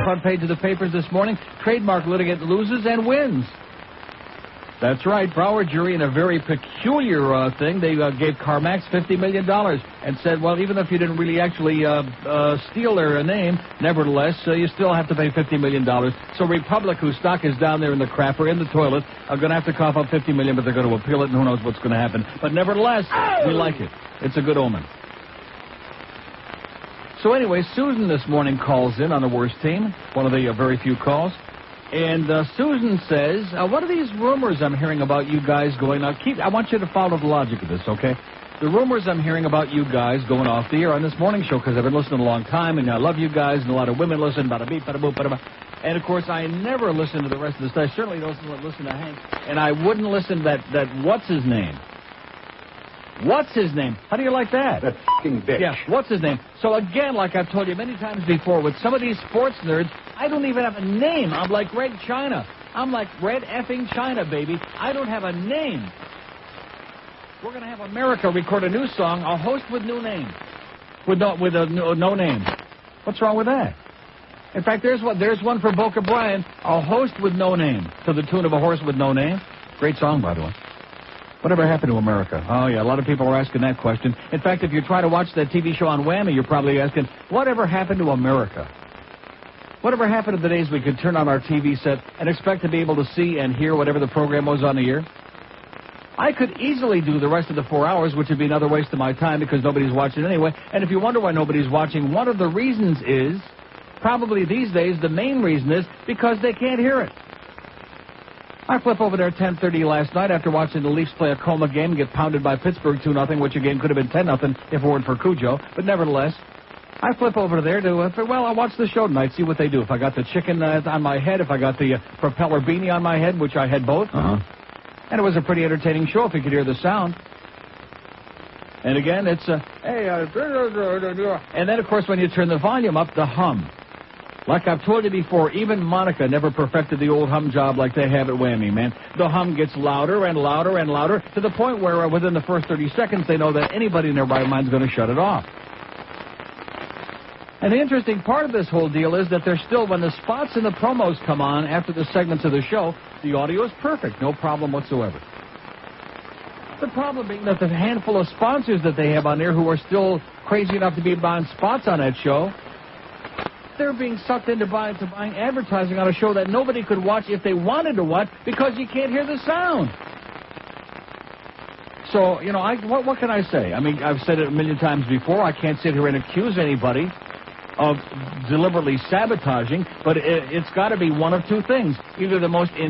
front page of the papers this morning. Trademark litigant loses and wins. That's right. Broward jury in a very peculiar thing. They gave CarMax $50 million and said, well, even if you didn't really actually steal their name, nevertheless, you still have to pay $50 million. So Republic, whose stock is down there in the crapper, in the toilet, are going to have to cough up $50 million, but they're going to appeal it, and who knows what's going to happen. But nevertheless, we like it. It's a good omen. So anyway, Susan this morning calls in on the worst team, one of the very few calls. And Susan says, what are these rumors I'm hearing about you guys going out? I want you to follow the logic of this, okay? The rumors I'm hearing about you guys going off the air on this morning show, because I've been listening a long time, and I love you guys, and a lot of women listen, bada beep, bada boop, bada ba. And, of course, I never listen to the rest of the stuff. I certainly don't listen to Hank. And I wouldn't listen to that what's his name? What's his name? How do you like that? That f***ing bitch. Yeah, what's his name? So, again, like I've told you many times before, with some of these sports nerds, I don't even have a name. I'm like Red China. I'm like Red effing China, baby. I don't have a name. We're going to have America record a new song, a host with new name. With no name. What's wrong with that? In fact, there's one for Boca Brian, a host with no name, to the tune of a horse with no name. Great song, by the way. Whatever happened to America? Oh, yeah, a lot of people are asking that question. In fact, if you try to watch that TV show on WAMI, you're probably asking, whatever happened to America? Whatever happened to the days we could turn on our TV set and expect to be able to see and hear whatever the program was on the air? I could easily do the rest of the 4 hours, which would be another waste of my time because nobody's watching anyway. And if you wonder why nobody's watching, one of the reasons is, probably these days, the main reason is because they can't hear it. I flip over there at 10:30 last night after watching the Leafs play a Coma game and get pounded by Pittsburgh 2-0, which a game could have been 10-0 if it weren't for Cujo. But nevertheless, I flip over there to, I'll watch the show tonight, see what they do. If I got the chicken on my head, if I got the propeller beanie on my head, which I had both. Uh-huh. And it was a pretty entertaining show if you could hear the sound. And again, it's and then, of course, when you turn the volume up, the hum. Like I've told you before, even Monica never perfected the old hum job like they have at WAMI, man. The hum gets louder and louder and louder to the point where within the first 30 seconds they know that anybody in their right mind is going to shut it off. And the interesting part of this whole deal is that there's still, when the spots and the promos come on after the segments of the show, the audio is perfect, no problem whatsoever. The problem being that the handful of sponsors that they have on there who are still crazy enough to be buying spots on that show, they're being sucked into buying advertising on a show that nobody could watch if they wanted to watch because you can't hear the sound. So, what can I say? I mean, I've said it a million times before. I can't sit here and accuse anybody of deliberately sabotaging, but it's got to be one of two things. Either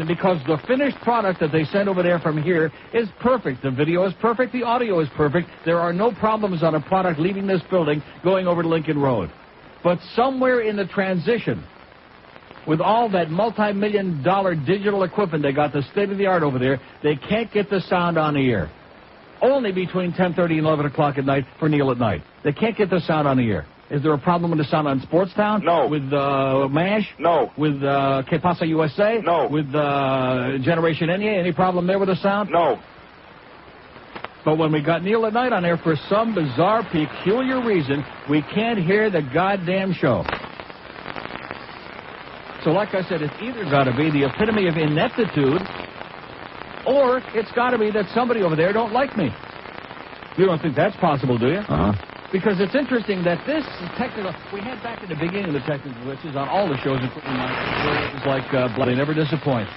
because the finished product that they send over there from here is perfect. The video is perfect. The audio is perfect. There are no problems on a product leaving this building going over to Lincoln Road. But somewhere in the transition, with all that multi-million-dollar digital equipment, they got the state-of-the-art over there, they can't get the sound on the air. Only between 10:30 and 11 o'clock at night for Neil at Night. They can't get the sound on the air. Is there a problem with the sound on Sportstown? No. With MASH? No. With Que Pasa USA? No. With Generation Enya? Any problem there with the sound? No. But when we got Neil at Night on there, for some bizarre, peculiar reason, we can't hear the goddamn show. So like I said, it's either got to be the epitome of ineptitude, or it's got to be that somebody over there don't like me. You don't think that's possible, do you? Uh-huh. Because it's interesting that this technical... We had back in the beginning of the technical glitches on all the shows, including mine. It was like, they never disappoint.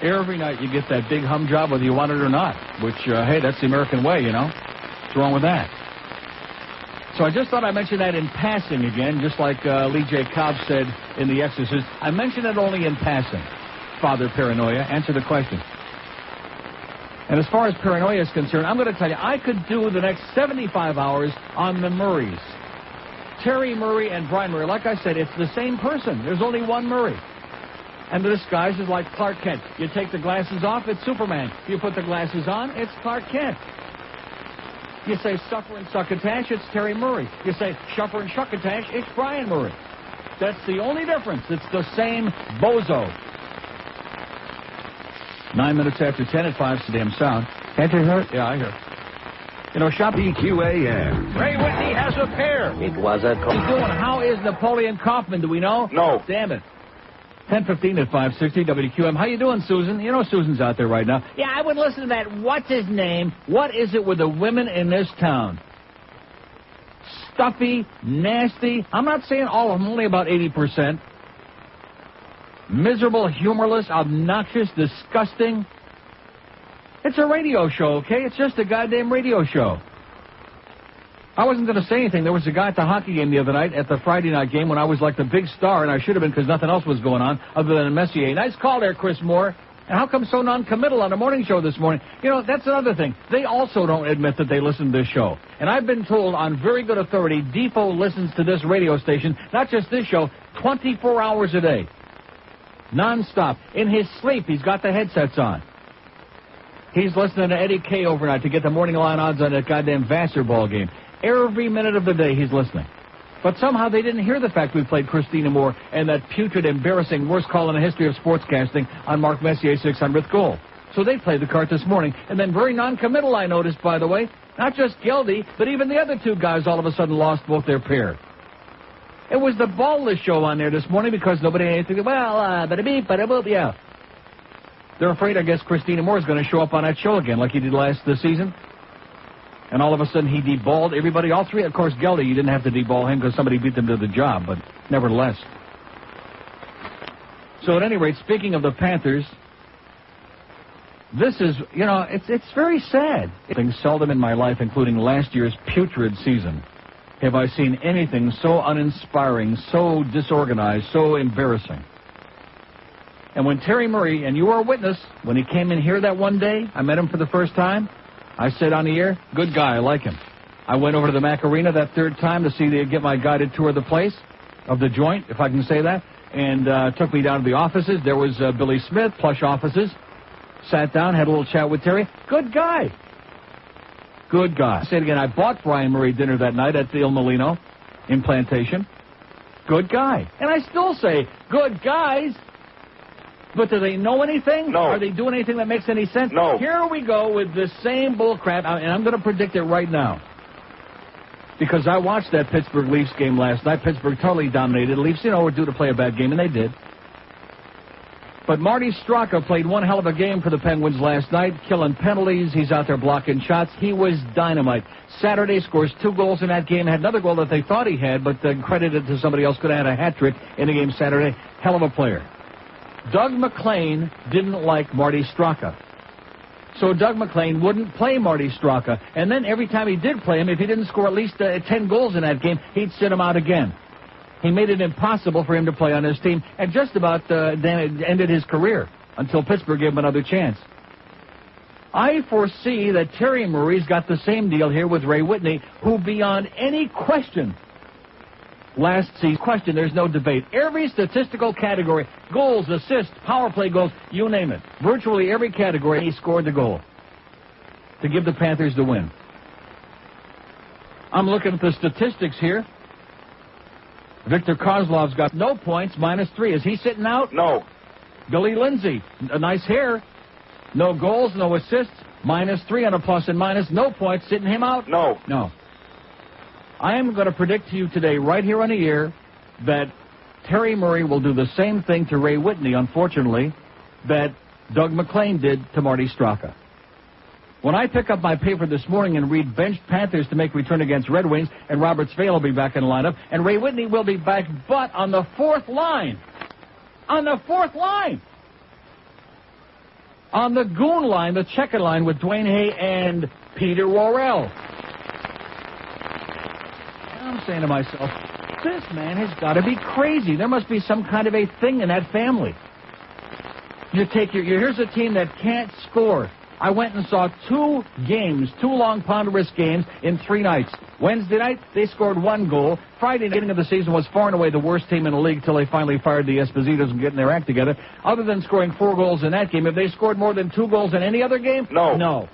Every night you get that big hum job, whether you want it or not. Which, hey, that's the American way, What's wrong with that? So I just thought I'd mention that in passing again, just like Lee J. Cobb said in The Exorcist. I mention it only in passing. Father Paranoia, answer the question. And as far as paranoia is concerned, I'm going to tell you, I could do the next 75 hours on the Murrays. Terry Murray and Brian Murray. Like I said, it's the same person. There's only one Murray. And the disguise is like Clark Kent. You take the glasses off, it's Superman. You put the glasses on, it's Clark Kent. You say suffer and succotash, it's Terry Murray. You say suffer and succotash, it's Brian Murray. That's the only difference. It's the same bozo. 9 minutes after 10 at 5, Saddam Sound. Can't you hear it? Yeah, I hear it. Shop EQAM. Ray Whitney has was a pair. It was a... He's doing. How is Napoleon Kaufman? Do we know? No. Damn it. 10:15 at 560 WQM. How you doing, Susan? You know Susan's out there right now. Yeah, I would listen to that. What's his name? What is it with the women in this town? Stuffy, nasty. I'm not saying all of them, only about 80%. Miserable, humorless, obnoxious, disgusting. It's a radio show, okay? It's just a goddamn radio show. I wasn't going to say anything. There was a guy at the hockey game the other night, at the Friday night game, when I was like the big star, and I should have been because nothing else was going on other than a Messier. Nice call there, Chris Moore. And how come so non-committal on the morning show this morning? You know, that's another thing. They also don't admit that they listen to this show. And I've been told on very good authority, Defoe listens to this radio station, not just this show, 24 hours a day. Non-stop. In his sleep, he's got the headsets on. He's listening to Eddie K overnight to get the morning line odds on that goddamn Vassar ball game. Every minute of the day he's listening. But somehow they didn't hear the fact we played Christina Moore and that putrid, embarrassing, worst call in the history of sportscasting on Mark Messier's 600th goal. So they played the cart this morning. And then very non-committal, I noticed, by the way. Not just Geldy, but even the other two guys all of a sudden lost both their pair. It was the ballless show on there this morning because nobody had anything. Well, bada-beep, bada-boop, yeah. They're afraid, I guess, Christina Moore is going to show up on that show again like he did this season. And all of a sudden he deballed everybody, all three. Of course, Geldy, you didn't have to deball him because somebody beat them to the job, but nevertheless. So at any rate, speaking of the Panthers, this is, you know, it's very sad. Seldom in my life, including last year's putrid season, have I seen anything so uninspiring, so disorganized, so embarrassing. And when Terry Murray, and you were a witness, when he came in here that one day, I met him for the first time, I said on the air, good guy, I like him. I went over to the Mac Arena that third time to get my guided tour of the place, of the joint, if I can say that, and took me down to the offices. There was Billy Smith, plush offices. Sat down, had a little chat with Terry. Good guy. Good guy. I say it again, I bought Brian Murray dinner that night at the Il Molino in Plantation. Good guy. And I still say, good guys. But do they know anything? No. Are they doing anything that makes any sense? No. Here we go with the same bullcrap, and I'm going to predict it right now. Because I watched that Pittsburgh Leafs game last night. Pittsburgh totally dominated. The Leafs, you know, were due to play a bad game, and they did. But Marty Straka played one hell of a game for the Penguins last night, killing penalties. He's out there blocking shots. He was dynamite. Saturday scores 2 goals in that game. Had another goal that they thought he had, but credited to somebody else. Could have had a hat trick in the game Saturday. Hell of a player. Doug McClain didn't like Marty Straka. So Doug McClain wouldn't play Marty Straka. And then every time he did play him, if he didn't score at least 10 goals in that game, he'd sit him out again. He made it impossible for him to play on his team and just about ended his career until Pittsburgh gave him another chance. I foresee that Terry Murray's got the same deal here with Ray Whitney, who beyond any question, last season, there's no debate. Every statistical category, goals, assists, power play goals, you name it. Virtually every category, he scored the goal to give the Panthers the win. I'm looking at the statistics here. Victor Kozlov's got no points, -3. Is he sitting out? No. Billy Lindsay, a nice hair. No goals, no assists, -3 on a plus and minus. No points, sitting him out? No. No. I am going to predict to you today, right here on the air, that Terry Murray will do the same thing to Ray Whitney, unfortunately, that Doug McClain did to Marty Straka. When I pick up my paper this morning and read benched Panthers to make return against Red Wings, and Robert Svale will be back in the lineup, and Ray Whitney will be back, but on the 4th line. On the 4th line. On the goon line, the checkered line with Dwayne Hay and Peter Worrell. I'm saying to myself, this man has got to be crazy. There must be some kind of a thing in that family. Here's a team that can't score. I went and saw 2 games, 2 long ponderous games in 3 nights. Wednesday night, they scored 1 goal. Friday, the beginning of the season, was far and away the worst team in the league till they finally fired the Espositos and getting their act together. Other than scoring 4 goals in that game, have they scored more than 2 goals in any other game? No. No.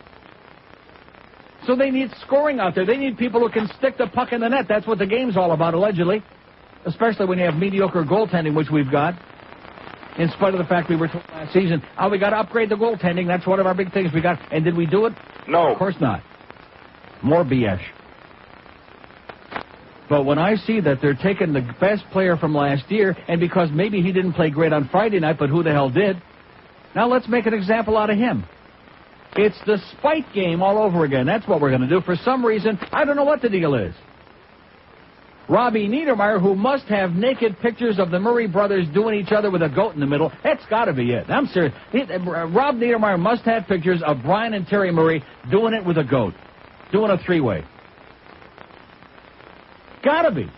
So they need scoring out there. They need people who can stick the puck in the net. That's what the game's all about, allegedly. Especially when you have mediocre goaltending, which we've got. In spite of the fact we were told last season, we got to upgrade the goaltending. That's one of our big things we got. And did we do it? No. Of course not. More BS. But when I see that they're taking the best player from last year, and because maybe he didn't play great on Friday night, but who the hell did? Now let's make an example out of him. It's the spite game all over again. That's what we're going to do. For some reason, I don't know what the deal is. Robbie Niedermeyer, who must have naked pictures of the Murray brothers doing each other with a goat in the middle. That's got to be it. I'm serious. Rob Niedermeyer must have pictures of Brian and Terry Murray doing it with a goat, doing a three-way. Gotta be.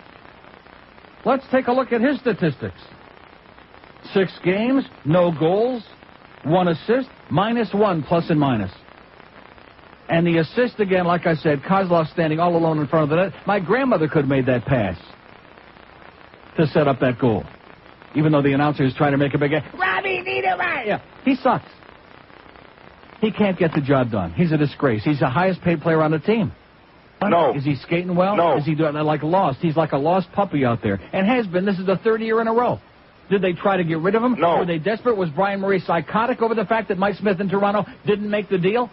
Let's take a look at his statistics. 6 games, no goals, 1 assist, -1 plus and minus. And the assist again, like I said, Kozlov standing all alone in front of the net. My grandmother could have made that pass to set up that goal. Even though the announcer is trying to make a big Robbie Niedermeyer. Yeah, he sucks. He can't get the job done. He's a disgrace. He's the highest paid player on the team. No. Is he skating well? No. Is he doing like lost? He's like a lost puppy out there. And has been. This is the 3rd year in a row. Did they try to get rid of him? No. Were they desperate? Was Brian Murray psychotic over the fact that Mike Smith in Toronto didn't make the deal?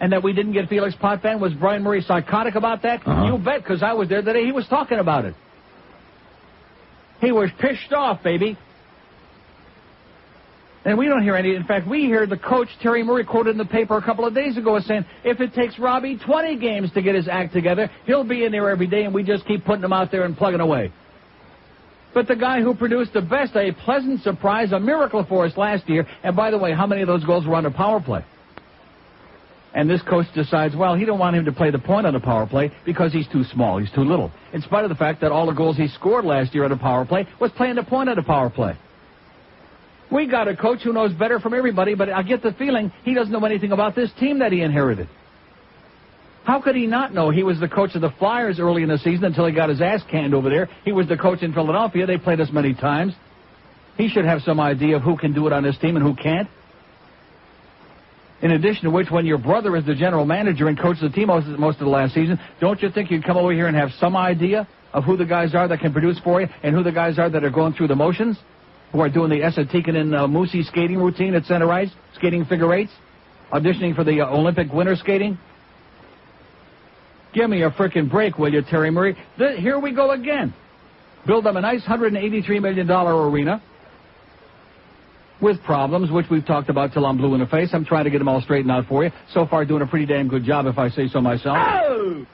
And that we didn't get Felix Potvin? Was Brian Murray psychotic about that? You bet, because I was there the day he was talking about it. He was pissed off, baby. And we don't hear any. In fact, we hear the coach, Terry Murray, quoted in the paper a couple of days ago as saying, if it takes Robbie 20 games to get his act together, he'll be in there every day, and we just keep putting him out there and plugging away. But the guy who produced the best, a pleasant surprise, a miracle for us last year, and by the way, how many of those goals were on the power play? And this coach decides, well, he don't want him to play the point on the power play because he's too small, he's too little, in spite of the fact that all the goals he scored last year on the power play was playing the point on the power play. We got a coach who knows better from everybody, but I get the feeling he doesn't know anything about this team that he inherited. How could he not know? He was the coach of the Flyers early in the season until he got his ass canned over there. He was the coach in Philadelphia. They played us many times. He should have some idea of who can do it on this team and who can't. In addition to which, when your brother is the general manager and coaches the team most of the last season, don't you think you'd come over here and have some idea of who the guys are that can produce for you and who the guys are that are going through the motions, who are doing the Esatikin and Moosey skating routine at center ice, skating figure eights, auditioning for the Olympic winter skating? Give me a frickin' break, will you, Terry Murray? Here we go again. Build them a nice $183 million arena with problems, which we've talked about till I'm blue in the face. I'm trying to get them all straightened out for you. So far, doing a pretty damn good job, if I say so myself. Oh!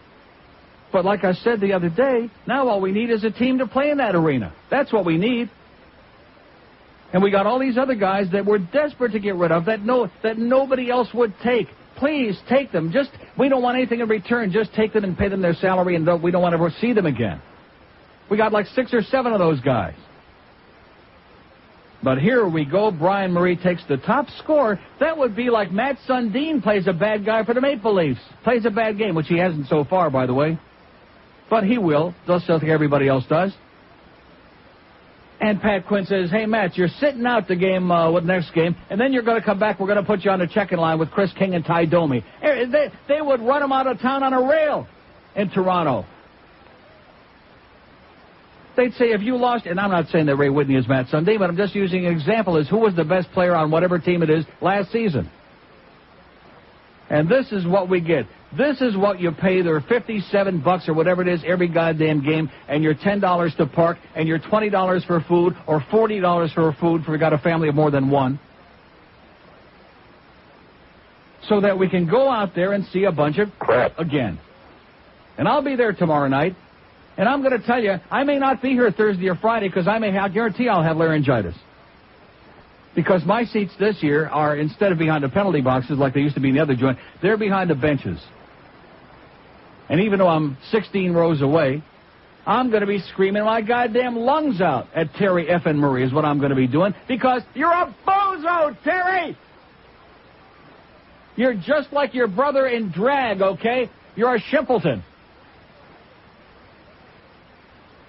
But like I said the other day, now all we need is a team to play in that arena. That's what we need. And we got all these other guys that we're desperate to get rid of that nobody else would take. Please take them. We don't want anything in return. Just take them and pay them their salary, and we don't want to ever see them again. We got like 6 or 7 of those guys. But here we go. Brian Murray takes the top score. That would be like Matt Sundin plays a bad guy for the Maple Leafs. Plays a bad game, which he hasn't so far, by the way. But he will, just like everybody else does. And Pat Quinn says, hey, Matt, you're sitting out the game with next game, and then you're going to come back. We're going to put you on the checking line with Chris King and Ty Domi. They would run him out of town on a rail in Toronto. They'd say if you lost, and I'm not saying that Ray Whitney is Matt Sundin, but I'm just using an example as who was the best player on whatever team it is last season. And this is what we get. This is what you pay their $57 or whatever it is every goddamn game, and your $10 to park, and your $20 for food, or $40 for food if you got a family of more than one. So that we can go out there and see a bunch of crap again. And I'll be there tomorrow night, and I'm going to tell you, I may not be here Thursday or Friday because I guarantee I'll have laryngitis. Because my seats this year are, instead of behind the penalty boxes like they used to be in the other joint, they're behind the benches. And even though I'm 16 rows away, I'm going to be screaming my goddamn lungs out at Terry effing Murray is what I'm going to be doing. Because you're a bozo, Terry! You're just like your brother in drag, okay? You're a shimpleton.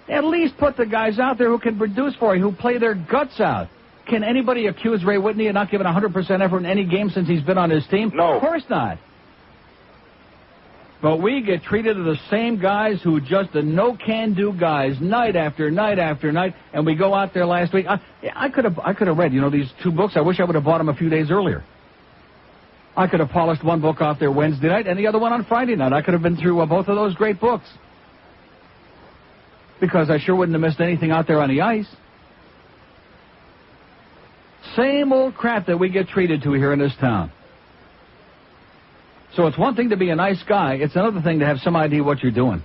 At least put the guys out there who can produce for you, who play their guts out. Can anybody accuse Ray Whitney of not giving 100% effort in any game since he's been on his team? No. Of course not. But we get treated as the same guys who just the no-can-do guys night after night after night, and we go out there last week. I could have read, these 2 books. I wish I would have bought them a few days earlier. I could have polished one book off there Wednesday night and the other one on Friday night. I could have been through both of those great books. because I sure wouldn't have missed anything out there on the ice. Same old crap that we get treated to here in this town. So it's one thing to be a nice guy. It's another thing to have some idea what you're doing.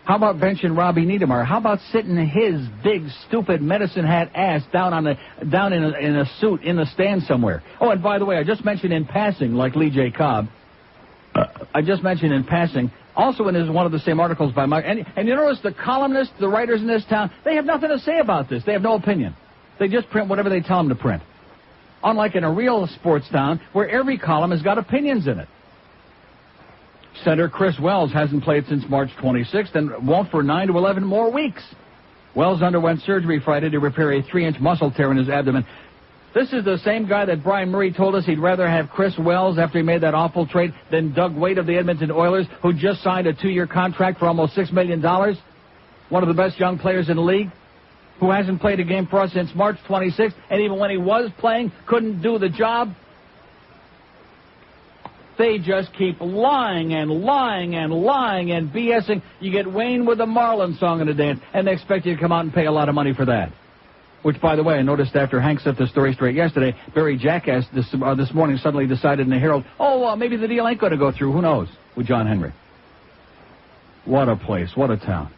How about benching Robbie Niedermeyer? How about sitting his big, stupid medicine hat ass down in a suit in the stand somewhere? Oh, and by the way, I just mentioned in passing, like Lee J. Cobb, I just mentioned in passing, also in one of the same articles by Mike, and you notice the columnists, the writers in this town, they have nothing to say about this. They have no opinion. They just print whatever they tell them to print. Unlike in a real sports town where every column has got opinions in it. Center Chris Wells hasn't played since March 26th and won't for 9 to 11 more weeks. Wells underwent surgery Friday to repair a 3-inch muscle tear in his abdomen. This is the same guy that Brian Murray told us he'd rather have Chris Wells after he made that awful trade than Doug Wade of the Edmonton Oilers, who just signed a 2-year contract for almost $6 million. One of the best young players in the league, who hasn't played a game for us since March 26th, and even when he was playing, couldn't do the job. They just keep lying and lying and lying and BSing. You get Wayne with the Marlin song and a dance, and they expect you to come out and pay a lot of money for that. Which, by the way, I noticed after Hank set the story straight yesterday, Barry Jackass this morning suddenly decided in the Herald, maybe the deal ain't going to go through. Who knows? With John Henry. What a place. What a town.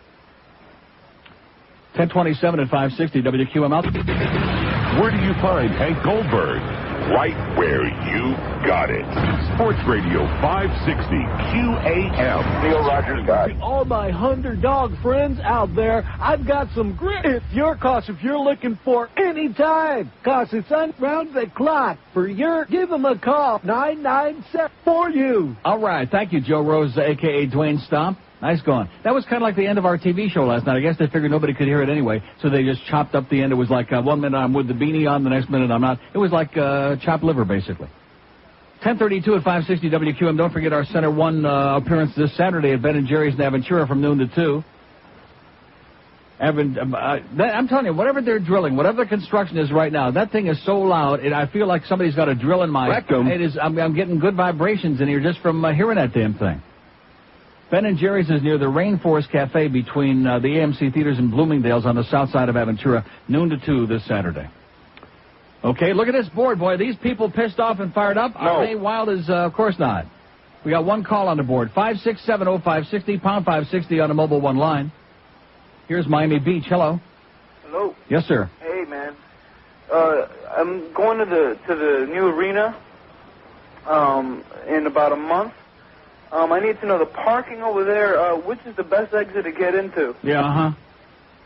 1027 at 560 WQML. Where do you find Hank Goldberg? Right where you got it. Sports Radio 560 QAM. Neil Rogers guy. All my 100-dog friends out there, I've got some grit. If you're looking for any time, cause it's round the clock for give them a call. 997 for you. All right. Thank you, Joe Rose, a.k.a. Dwayne Stomp. Nice going. That was kind of like the end of our TV show last night. I guess they figured nobody could hear it anyway, so they just chopped up the end. It was like 1 minute I'm with the beanie on, the next minute I'm not. It was like chopped liver, basically. 10:32 at 560 WQM. Don't forget our Center 1 appearance this Saturday at Ben & Jerry's in Aventura from noon to 2. I'm telling you, whatever they're drilling, whatever the construction is right now, that thing is so loud, I feel like somebody's got a drill in my rectum. I'm getting good vibrations in here just from hearing that damn thing. Ben & Jerry's is near the Rainforest Cafe between the AMC Theaters and Bloomingdale's on the south side of Aventura, noon to 2 this Saturday. Okay, look at this board, boy. Are these people pissed off and fired up? No. Are they wild as, of course not. We got one call on the board, 5670560, pound 560 on the Mobile One line. Here's Miami Beach. Hello. Hello. Yes, sir. Hey, man. I'm going to the new arena in about a month. I need to know the parking over there. Which is the best exit to get into? Yeah,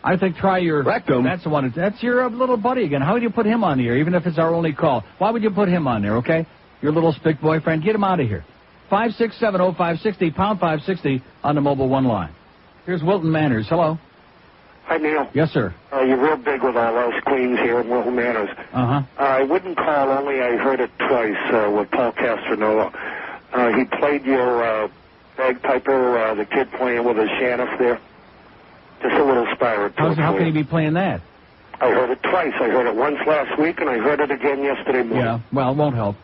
I think try your rectum. That's the one. That's your little buddy again. How would you put him on here, even if it's our only call? Why would you put him on there, okay? Your little spick boyfriend. Get him out of here. 5670560, pound 560 on the Mobile One line. Here's Wilton Manners. Hello. Hi, Neil. Yes, sir. You're real big with all those queens here in Wilton Manors. I wouldn't call, only I heard it twice with Paul Castronova. He played your bagpiper, the kid playing with his Shaniff there. Just a little spy report. How can he be playing that? I heard it twice. I heard it once last week, and I heard it again yesterday morning. Yeah, well, it won't help.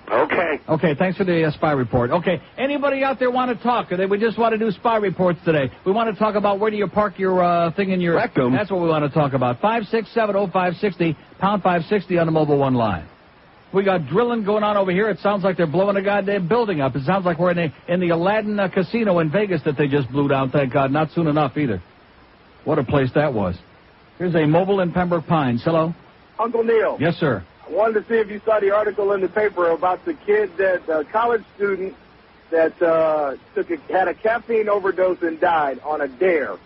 Okay. Okay, thanks for the spy report. Okay, anybody out there want to talk? We just want to do spy reports today. We want to talk about where do you park your thing in your rectum. That's what we want to talk about. 5670560, pound 560 on the Mobile One line. We got drilling going on over here. It sounds like they're blowing a goddamn building up. It sounds like we're in the Aladdin casino in Vegas that they just blew down, thank God. Not soon enough either. What a place that was. Here's a mobile in Pembroke Pines. Hello? Uncle Neil. Yes, sir. I wanted to see if you saw the article in the paper about the kid that, college student that had a caffeine overdose and died on a dare.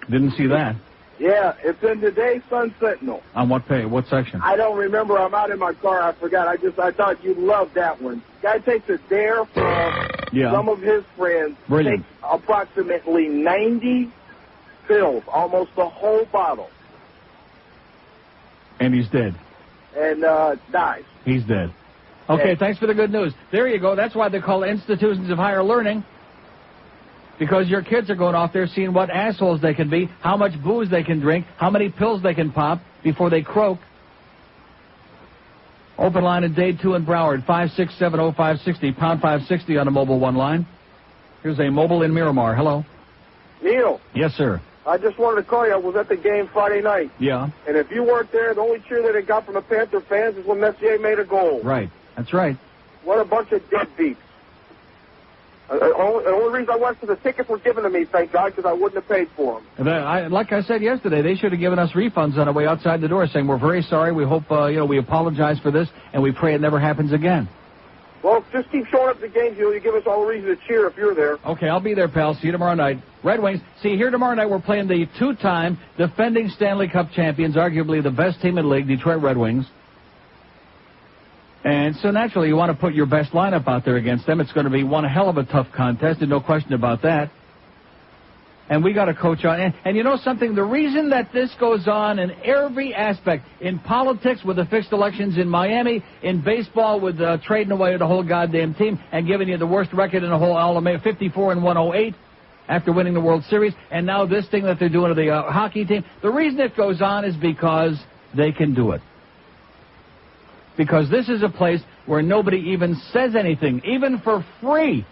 Didn't see that. Yeah, it's in today's Sun Sentinel. On what page? What section? I don't remember. I'm out in my car. I forgot. I thought you'd love that one. Guy takes a dare from some of his friends. Brilliant. Takes approximately 90 pills, almost the whole bottle. And he's dead. And dies. He's dead. Okay, thanks for the good news. There you go. That's why they call institutions of higher learning. Because your kids are going off there seeing what assholes they can be, how much booze they can drink, how many pills they can pop before they croak. Open line at Day 2 in Broward, 5670560, pound 560 on the Mobile One line. Here's a mobile in Miramar. Hello. Neil. Yes, sir. I just wanted to call you. I was at the game Friday night. Yeah. And if you weren't there, the only cheer that I got from the Panther fans is when Messier made a goal. Right. That's right. What a bunch of deadbeats. The only reason I went for the tickets were given to me, thank God, because I wouldn't have paid for them. Like I said yesterday, they should have given us refunds on the way outside the door, saying we're very sorry. We hope we apologize for this, and we pray it never happens again. Well, just keep showing up to the games. You give us all a reason to cheer if you're there. Okay, I'll be there, pal. See you tomorrow night. Red Wings. See, here tomorrow night we're playing the two-time defending Stanley Cup champions, arguably the best team in the league, Detroit Red Wings. And so naturally you want to put your best lineup out there against them. It's going to be one hell of a tough contest, and no question about that. And we got a coach on. And you know something? The reason that this goes on in every aspect, in politics with the fixed elections in Miami, in baseball with trading away the whole goddamn team and giving you the worst record in the whole All-America, 54-108 after winning the World Series, and now this thing that they're doing to the hockey team. The reason it goes on is because they can do it. Because this is a place where nobody even says anything, even for free.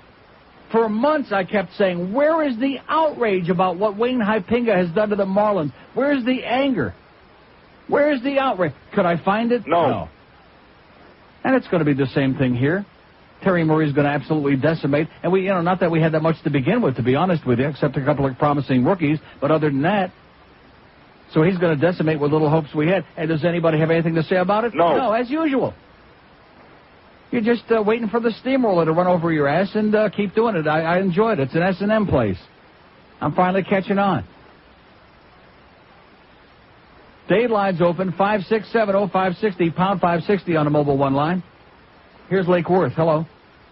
For months I kept saying, where is the outrage about what Wayne Hypinga has done to the Marlins? Where's the anger? Where's the outrage? Could I find it? No. And it's going to be the same thing here. Terry Murray's going to absolutely decimate. And we, not that we had that much to begin with, to be honest with you, except a couple of promising rookies. But other than that, so he's going to decimate what little hopes we had. And does anybody have anything to say about it? No, as usual. You're just waiting for the steamroller to run over your ass and keep doing it. I enjoy it. It's an S&M place. I'm finally catching on. Dade line's open, 567-0560, pound 560 on the mobile one line. Here's Lake Worth. Hello.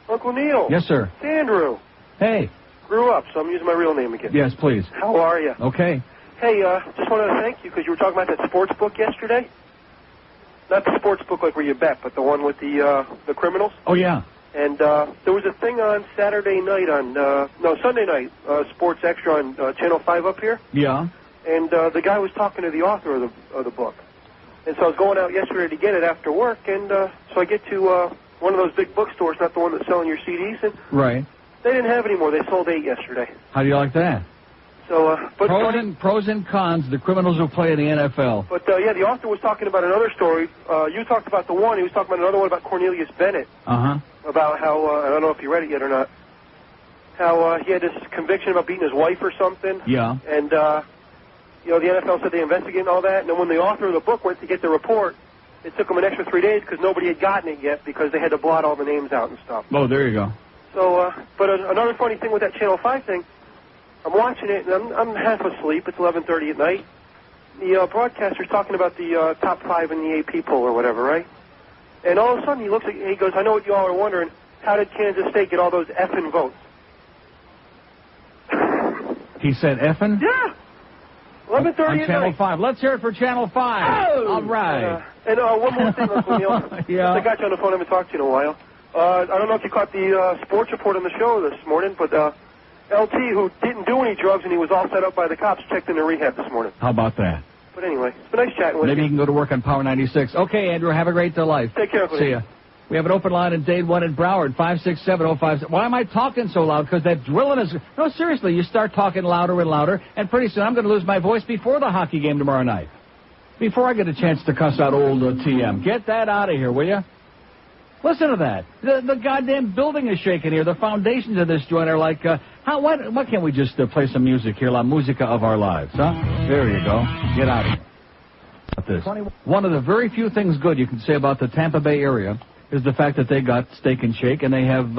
Uncle Neil. Yes, sir. It's Andrew. Hey. Grew up, so I'm using my real name again. Yes, please. How are you? Okay. Hey, just wanted to thank you because you were talking about that sports book yesterday. Not the sports book like where you bet, but the one with the criminals. Oh, yeah. And there was a thing on Saturday night Sunday night, Sports Extra on Channel 5 up here. Yeah. And the guy was talking to the author of the book. And so I was going out yesterday to get it after work, and so I get to one of those big bookstores, not the one that's selling your CDs. And right. They didn't have any more. They sold 8 yesterday. How do you like that? So, but pros and cons, the criminals who play in the NFL. But, yeah, the author was talking about another story. You talked about the one. He was talking about another one about Cornelius Bennett. Uh-huh. About how, I don't know if you read it yet or not, how he had this conviction about beating his wife or something. Yeah. And, the NFL said they investigated and all that. And then when the author of the book went to get the report, it took them an extra 3 days because nobody had gotten it yet because they had to blot all the names out and stuff. Oh, there you go. So, but another funny thing with that Channel 5 thing, I'm watching it, and I'm half asleep. It's 11:30 at night. The broadcaster's talking about the top 5 in the AP poll or whatever, right? And all of a sudden he looks at he goes, I know what you all are wondering. How did Kansas State get all those effing votes? He said effing? Yeah. 11:30 at Channel night. 5. Let's hear it for Channel 5. Oh! All right. And one more thing, Uncle Neil. Yeah. I got you on the phone. I haven't talked to you in a while. I don't know if you caught the sports report on the show this morning, but LT, who didn't do any drugs and he was all set up by the cops, checked into rehab this morning. How about that? But anyway, it's been nice chatting with you. Maybe you can go to work on Power 96. Okay, Andrew, have a great life. Take care, Uncle. See ya. We have an open line in Dade 1 in Broward, 567-05. Why am I talking so loud? Because that drilling is... No, seriously, you start talking louder and louder, and pretty soon I'm going to lose my voice before the hockey game tomorrow night. Before I get a chance to cuss out old TM. Get that out of here, will you? Listen to that. The goddamn building is shaking here. The foundations of this joint are like... Why can't we just play some music here? La musica of our lives, huh? There you go. Get out of here. This. One of the very few things good you can say about the Tampa Bay area is the fact that they got Steak and Shake, and they have,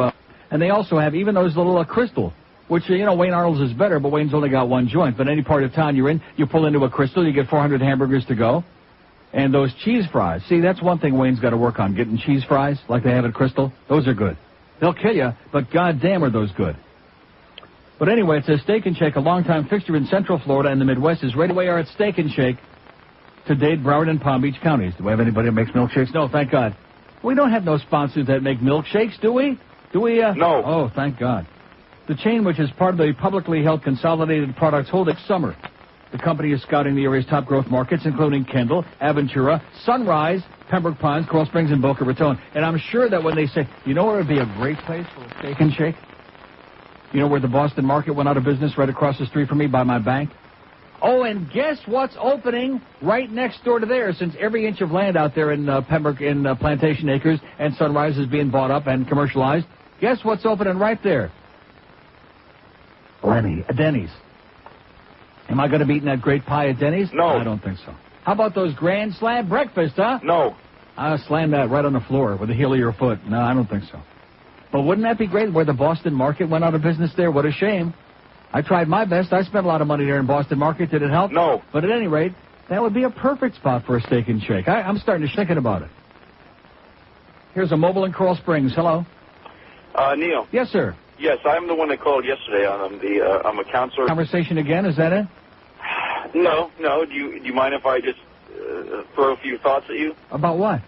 and they also have even those little Crystal, which, Wayne Arnold's is better, but Wayne's only got one joint. But any part of town you're in, you pull into a Crystal, you get 400 hamburgers to go. And those cheese fries. See, that's one thing Wayne's got to work on, getting cheese fries like they have at Crystal. Those are good. They'll kill you, but goddamn are those good. But anyway, it says Steak and Shake, a longtime fixture in Central Florida and the Midwest, is right away are at Steak and Shake to Dade, Broward, and Palm Beach counties. Do we have anybody that makes milkshakes? No, thank God. We don't have no sponsors that make milkshakes, do we? Do we? No. Oh, thank God. The chain, which is part of the publicly held Consolidated Products Holdings Summer. The company is scouting the area's top growth markets, including Kendall, Aventura, Sunrise, Pembroke Pines, Coral Springs, and Boca Raton. And I'm sure that when they say, you know where would be a great place for a Steak and Shake? You know where the Boston Market went out of business right across the street from me by my bank? Oh, and guess what's opening right next door to there, since every inch of land out there in Pembroke, in Plantation Acres and Sunrise is being bought up and commercialized. Guess what's opening right there? Denny's. Am I going to be eating that great pie at Denny's? No. I don't think so. How about those Grand Slam breakfast, huh? No. I'll slam that right on the floor with the heel of your foot. No, I don't think so. But wouldn't that be great where the Boston Market went out of business there? What a shame. I tried my best. I spent a lot of money there in Boston Market. Did it help? No. But at any rate, that would be a perfect spot for a steak and shake. I'm starting to thinking about it. Here's a mobile in Coral Springs. Hello. Neil. Yes, sir. Yes, I'm the one that called yesterday. I'm a counselor. Conversation again, is that it? No. Do you mind if I just throw a few thoughts at you? About what?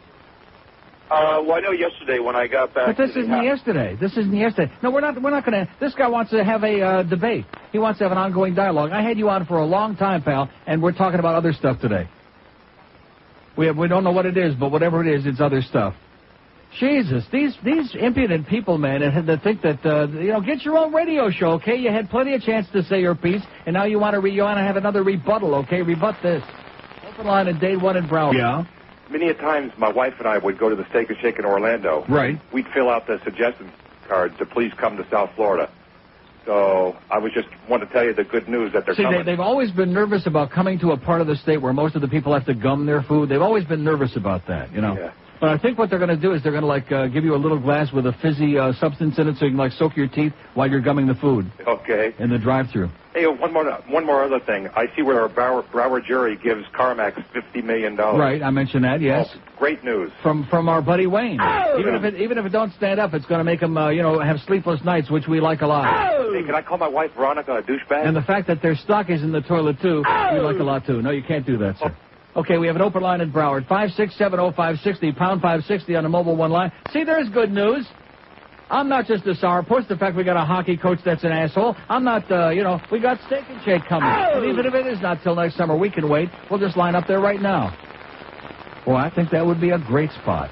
Well, I know yesterday when I got back. But this isn't yesterday. This isn't yesterday. No, we're not going to. This guy wants to have a debate. He wants to have an ongoing dialogue. I had you on for a long time, pal, and we're talking about other stuff today. We don't know what it is, but whatever it is, it's other stuff. Jesus, these impudent people, man, that think that get your own radio show, okay? You had plenty of chance to say your piece, and now you want to have another rebuttal, okay? Rebut this. Open line at Dade 1 in Broward. Yeah. Many a times, my wife and I would go to the Steak and Shake in Orlando. Right. We'd fill out the suggestion card to please come to South Florida. So I was just want to tell you the good news that they're coming. They've always been nervous about coming to a part of the state where most of the people have to gum their food. They've always been nervous about that, Yeah. But I think what they're going to do is they're going to give you a little glass with a fizzy substance in it so you can soak your teeth while you're gumming the food. Okay. In the drive-thru. Hey, one more other thing. I see where our Broward jury gives CarMax $50 million. Right, I mentioned that. Yes. Oh, great news. From our buddy Wayne. Oh! Even if it don't stand up, it's going to make him have sleepless nights, which we like a lot. Oh! Hey, can I call my wife Veronica a douchebag? And the fact that their stock is in the toilet too, we like a lot too. No, you can't do that, sir. Okay, we have an open line in Broward. 5670560, pound 560 on the mobile one line. See, there's good news. I'm not just a sourpuss. The fact we got a hockey coach that's an asshole. I'm not, we got Steak and Shake coming. And even if it is not till next summer, we can wait. We'll just line up there right now. Well, I think that would be a great spot.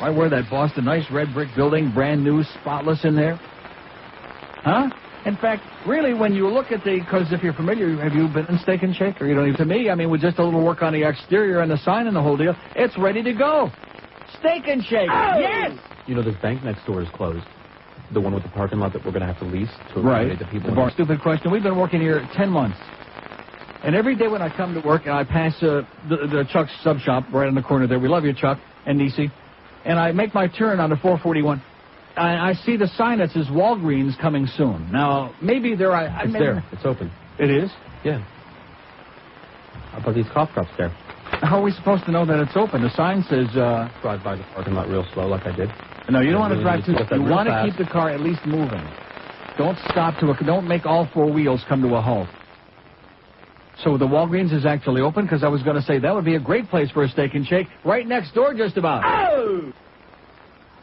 Right where that Boston, nice red brick building, brand new, spotless in there. Huh? In fact, really, when you look at because if you're familiar, have you been in Steak and Shake? Or you don't even, to me, I mean, with just a little work on the exterior and the sign and the whole deal, it's ready to go. Steak and Shake. Yes! This bank next door is closed. The one with the parking lot that we're going to have to lease to accommodate the people. Stupid question. We've been working here 10 months. And every day when I come to work and I pass the Chuck's sub shop right in the corner there, we love you, Chuck and Nisi, and I make my turn onto 441, I see the sign that says Walgreens coming soon. Now, maybe there it's there. It's open. It is? Yeah. How about these cough drops there? How are we supposed to know that it's open? The sign says... drive by the parking lot real slow like I did. No, you don't want to drive too slow. You want to keep the car at least moving. Don't stop don't make all four wheels come to a halt. So the Walgreens is actually open, because I was going to say that would be a great place for a Steak and Shake. Right next door just about. Oh!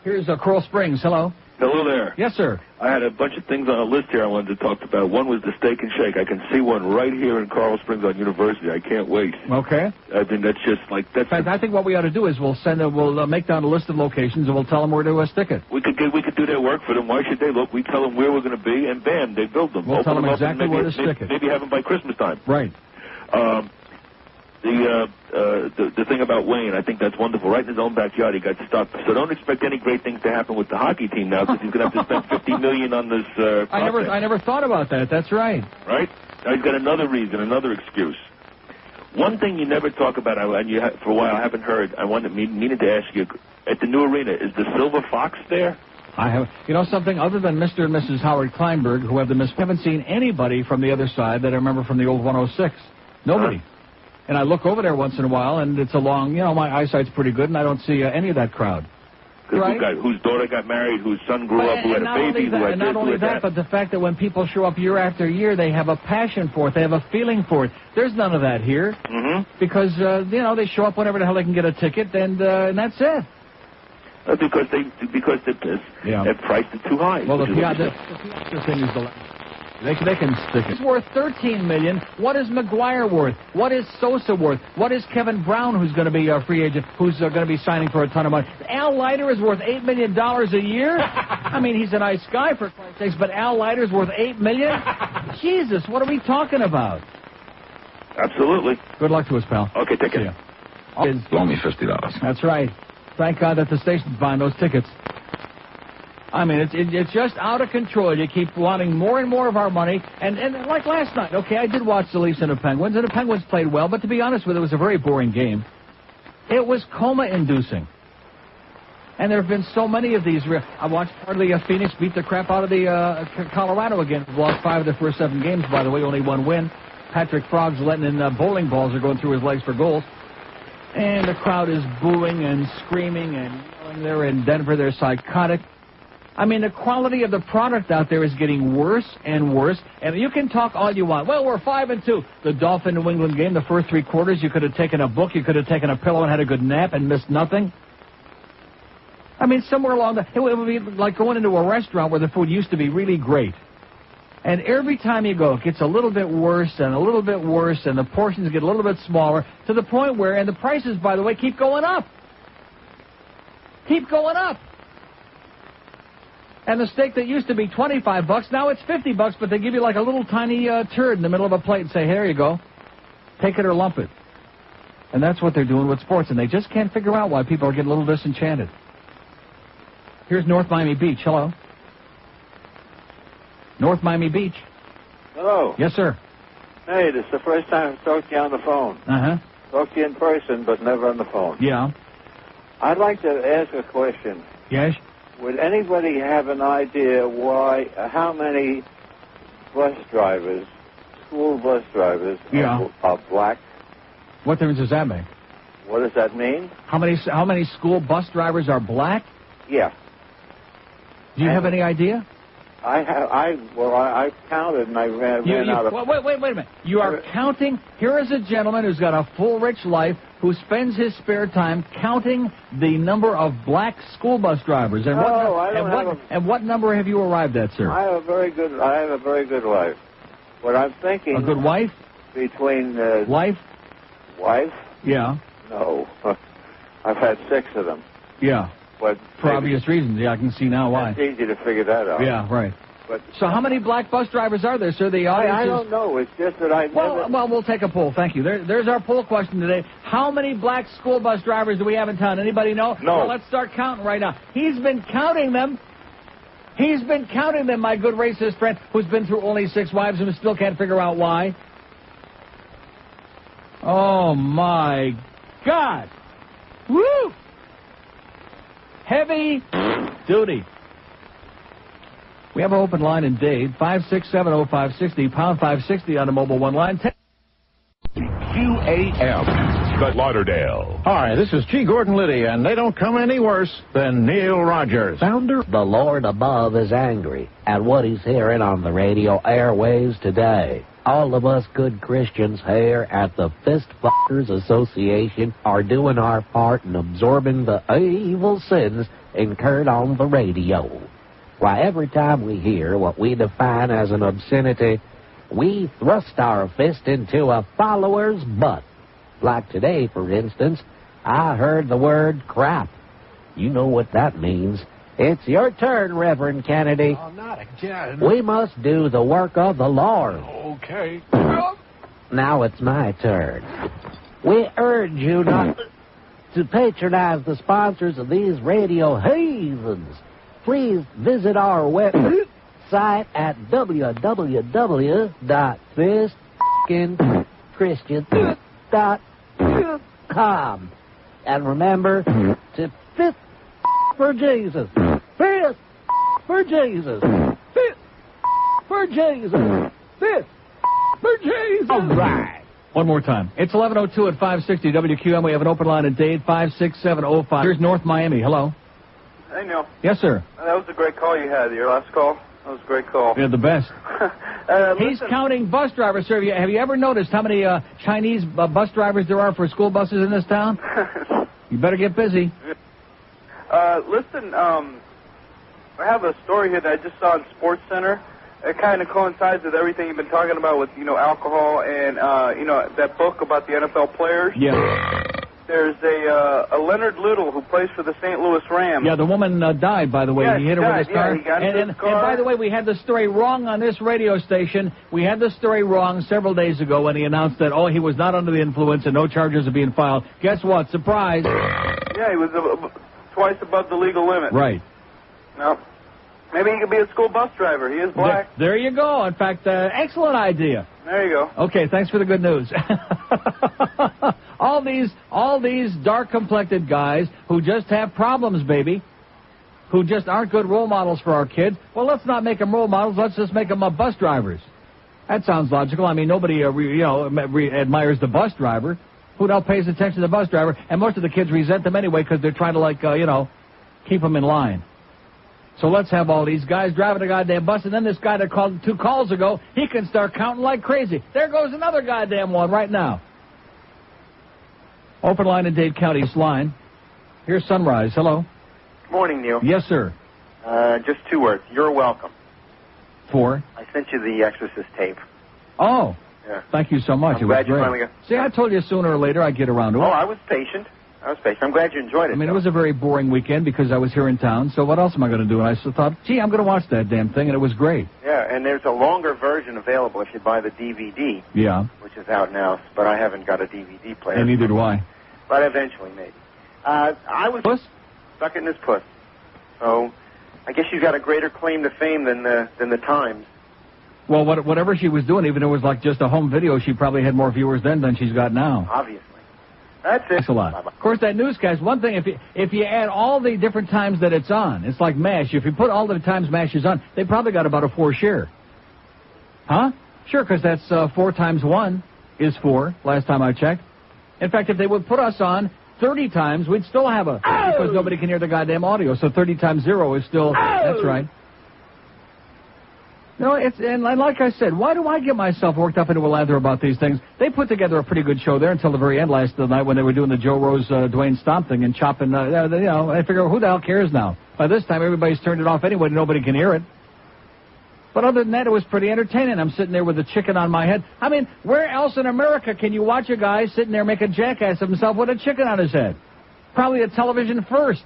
Here's Coral Springs. Hello. Hello there. Yes, sir. I had a bunch of things on a list here I wanted to talk about. One was the Steak and Shake. I can see one right here in Coral Springs on University. I can't wait. Okay. I think that's just like that's. In fact, I think what we ought to do is we'll make down a list of locations and we'll tell them where to stick it. We could do their work for them. Why should they look? We tell them where we're going to be, and bam, they build them. We'll Open tell them exactly where to maybe, stick it. Maybe have them by Christmas time. Right. The thing about Wayne, I think that's wonderful. Right in his own backyard, he got stuck. So don't expect any great things to happen with the hockey team now, because he's going to have to spend $50 million on this. I never thought about that. That's right. Right. Now he's got another reason, another excuse. One thing you never talk about, and for a while I haven't heard. I meaning to ask you, at the new arena, is the Silver Fox there? I have, something other than Mr. and Mrs. Howard Kleinberg, who have I haven't seen anybody from the other side that I remember from the old 106. Nobody. And I look over there once in a while, and it's a long, my eyesight's pretty good, and I don't see any of that crowd. Right? Whose daughter got married, whose son grew up, who had a baby, who had and not only that, but the fact that when people show up year after year, they have a passion for it, they have a feeling for it. There's none of that here. Mm-hmm. Because, they show up whenever the hell they can get a ticket, and that's it. Because they priced it too high. Well, the piazza thing is They can stick it. He's worth $13 million. What is McGuire worth? What is Sosa worth? What is Kevin Brown, who's going to be a free agent, who's going to be signing for a ton of money? Al Leiter is worth $8 million a year? I mean, he's a nice guy, for Christ's sakes, but Al Leiter's worth $8 million? Jesus, what are we talking about? Absolutely. Good luck to us, pal. Okay, take care. Loan me $50. That's right. Thank God that the station's buying those tickets. I mean, it's just out of control. You keep wanting more and more of our money. And like last night, okay, I did watch the Leafs and the Penguins, and the Penguins played well, but to be honest with you, it was a very boring game. It was coma-inducing. And there have been so many of these. I watched hardly Phoenix beat the crap out of the Colorado again. Lost 5 of their first 7 games, by the way, only 1 win. Patrick Frog's letting in bowling balls are going through his legs for goals. And the crowd is booing and screaming and yelling. They're in Denver. They're psychotic. I mean, the quality of the product out there is getting worse and worse. And you can talk all you want. Well, we're 5-2. The Dolphin-New England game, the first 3 quarters, you could have taken a book, you could have taken a pillow and had a good nap and missed nothing. I mean, somewhere along it would be like going into a restaurant where the food used to be really great. And every time you go, it gets a little bit worse and a little bit worse, and the portions get a little bit smaller, to the point where, and the prices, by the way, keep going up. Keep going up. And the steak that used to be $25, now it's $50, but they give you like a little tiny turd in the middle of a plate and say, here you go. Take it or lump it. And that's what they're doing with sports, and they just can't figure out why people are getting a little disenchanted. Here's North Miami Beach. Hello. North Miami Beach. Hello. Yes, sir. Hey, this is the first time I've talked to you on the phone. Uh-huh. Talked to you in person, but never on the phone. Yeah. I'd like to ask a question. Yes? Would anybody have an idea how many bus drivers, school bus drivers, are black? What difference does that make? What does that mean? How many school bus drivers are black? Yeah. Do you have any idea? I counted and I ran out of... Wait a minute. You are counting? Here is a gentleman who's got a full, rich life who spends his spare time counting the number of black school bus drivers. And what number have you arrived at, sir? I have a very good life. What I'm thinking... A good wife? Between... Wife? Wife? Yeah. No. I've had 6 of them. Yeah. But for obvious reasons. Yeah, I can see now why. It's easy to figure that out. Yeah, right. But so how many black bus drivers are there, sir? The audience I don't know. It's just that Well, we'll take a poll. Thank you. There's our poll question today. How many black school bus drivers do we have in town? Anybody know? No. Well, let's start counting right now. He's been counting them. My good racist friend, who's been through only 6 wives and still can't figure out why. Oh, my God. Woo! Heavy duty. We have an open line in Dade, 5670560, pound 560 on the mobile one line. QAM, Fort Lauderdale. Hi, this is G. Gordon Liddy, and they don't come any worse than Neil Rogers, founder. The Lord above is angry at what he's hearing on the radio airwaves today. All of us good Christians here at the Fistfuckers Association are doing our part in absorbing the evil sins incurred on the radio. Why, every time we hear what we define as an obscenity, we thrust our fist into a follower's butt. Like today, for instance, I heard the word crap. You know what that means. It's your turn, Reverend Kennedy. Oh, not again. We must do the work of the Lord. Okay. Now it's my turn. We urge you not to patronize the sponsors of these radio havens. Please visit our website at www.fistchristian.com. And remember to fist for Jesus. Fist for Jesus. Fist for Jesus. Fist for Jesus. All right. One more time. It's 11:02 at 560 WQM. We have an open line in Dade, 56705. Here's North Miami. Hello. Hey, Neil. Yes, sir. That was a great call you had, your last call. That was a great call. Yeah, the best. He's counting bus drivers, sir. Have you ever noticed how many Chinese bus drivers there are for school buses in this town? You better get busy. Listen, I have a story here that I just saw on SportsCenter, it kind of coincides with everything you've been talking about with, alcohol and, that book about the NFL players. Yeah. There's a Leonard Little who plays for the St. Louis Rams. Yeah, the woman died, by the way. Yeah, he hit her with his car. Yeah, he got into his car. And by the way, we had the story wrong on this radio station. We had the story wrong several days ago when he announced that, he was not under the influence and no charges are being filed. Guess what? Surprise. Yeah, he was twice above the legal limit. Right. No. Maybe he could be a school bus driver. He is black. There you go. In fact, excellent idea. There you go. Okay, thanks for the good news. all these dark-complected guys who just have problems, baby, who just aren't good role models for our kids. Well, let's not make them role models. Let's just make them bus drivers. That sounds logical. I mean, nobody admires the bus driver. Who the hell pays attention to the bus driver? And most of the kids resent them anyway because they're trying to, keep them in line. So let's have all these guys driving a goddamn bus, and then this guy that called 2 calls ago, he can start counting like crazy. There goes another goddamn one right now. Open line in Dade County's line. Here's Sunrise. Hello. Morning, Neil. Yes, sir. Just 2 words. You're welcome. For? I sent you the Exorcist tape. Oh. Yeah. Thank you so much. I'm glad you finally got... See, I told you sooner or later I'd get around to it. Oh, I was patient. I'm glad you enjoyed it. I mean, it was a very boring weekend because I was here in town, so what else am I going to do? And I thought, gee, I'm going to watch that damn thing, and it was great. Yeah, and there's a longer version available if you buy the DVD. Yeah. Which is out now, but I haven't got a DVD player. And neither do I. But eventually, maybe. I was stuck in this puss. So I guess she's got a greater claim to fame than the Times. Well, whatever she was doing, even if it was like just a home video, she probably had more viewers then than she's got now. Obviously. That's it. Thanks a lot. Of course, that newscast, one thing, if you add all the different times that it's on, it's like MASH. If you put all the times MASH is on, they probably got about a 4 share. Huh? Sure, because that's 4 times 1 is 4, last time I checked. In fact, if they would put us on 30 times, we'd still have because nobody can hear the goddamn audio, so 30 times 0 is still, that's right. No, and like I said, why do I get myself worked up into a lather about these things? They put together a pretty good show there until the very end last night when they were doing the Joe Rose, Dwayne Stomp thing and chopping, I figure, who the hell cares now? By this time, everybody's turned it off anyway, nobody can hear it. But other than that, it was pretty entertaining. I'm sitting there with the chicken on my head. I mean, where else in America can you watch a guy sitting there make a jackass of himself with a chicken on his head? Probably at television first.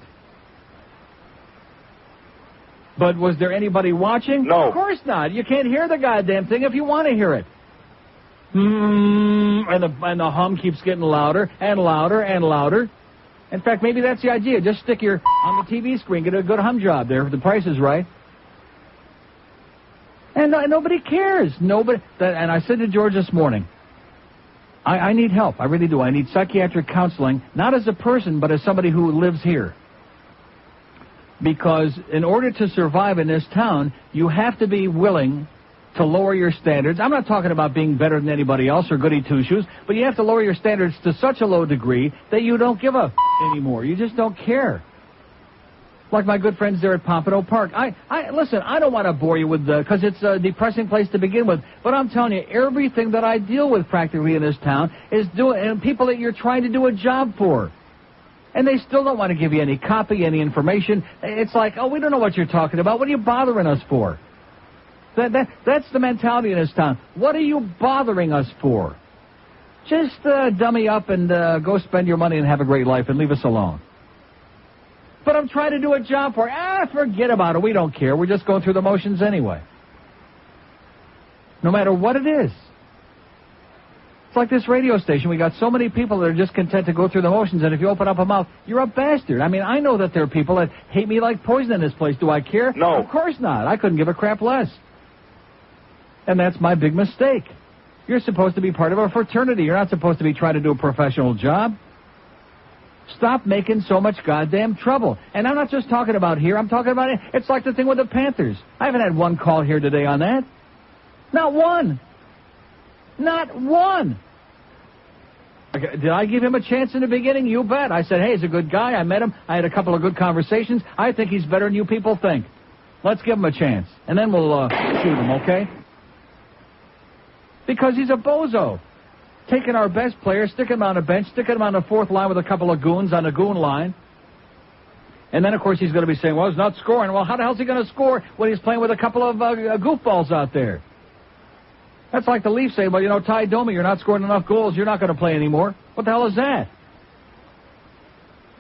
But was there anybody watching? No. Of course not. You can't hear the goddamn thing if you want to hear it. And the hum keeps getting louder and louder and louder. In fact, maybe that's the idea. Just stick your on the TV screen, get a good hum job there if the price is right. And nobody cares. Nobody. And I said to George this morning, I need help. I really do. I need psychiatric counseling, not as a person, but as somebody who lives here. Because in order to survive in this town, you have to be willing to lower your standards. I'm not talking about being better than anybody else or goody two-shoes, but you have to lower your standards to such a low degree that you don't give a anymore. You just don't care. Like my good friends there at Pompano Park. Listen, I don't want to bore you with because it's a depressing place to begin with, but I'm telling you, everything that I deal with practically in this town is and people that you're trying to do a job for. And they still don't want to give you any copy, any information. It's like, we don't know what you're talking about. What are you bothering us for? That's the mentality in this town. What are you bothering us for? Just dummy up and go spend your money and have a great life and leave us alone. But I'm trying to do a job for forget about it. We don't care. We're just going through the motions anyway. No matter what it is. It's like this radio station. We got so many people that are just content to go through the motions, and if you open up a mouth, you're a bastard. I mean, I know that there are people that hate me like poison in this place. Do I care? No. Of course not. I couldn't give a crap less. And that's my big mistake. You're supposed to be part of a fraternity. You're not supposed to be trying to do a professional job. Stop making so much goddamn trouble. And I'm not just talking about here. I'm talking about it. It's like the thing with the Panthers. I haven't had one call here today on that. Not one. Not one. Did I give him a chance in the beginning? You bet. I said, hey, he's a good guy. I met him. I had a couple of good conversations. I think he's better than you people think. Let's give him a chance. And then we'll shoot him, okay? Because he's a bozo. Taking our best player, sticking him on a bench, sticking him on the fourth line with a couple of goons on the goon line. And then, of course, he's going to be saying, well, he's not scoring. Well, how the hell's he going to score when he's playing with a couple of goofballs out there? That's like the Leafs say, well, you know, Ty Domi, you're not scoring enough goals. You're not going to play anymore. What the hell is that?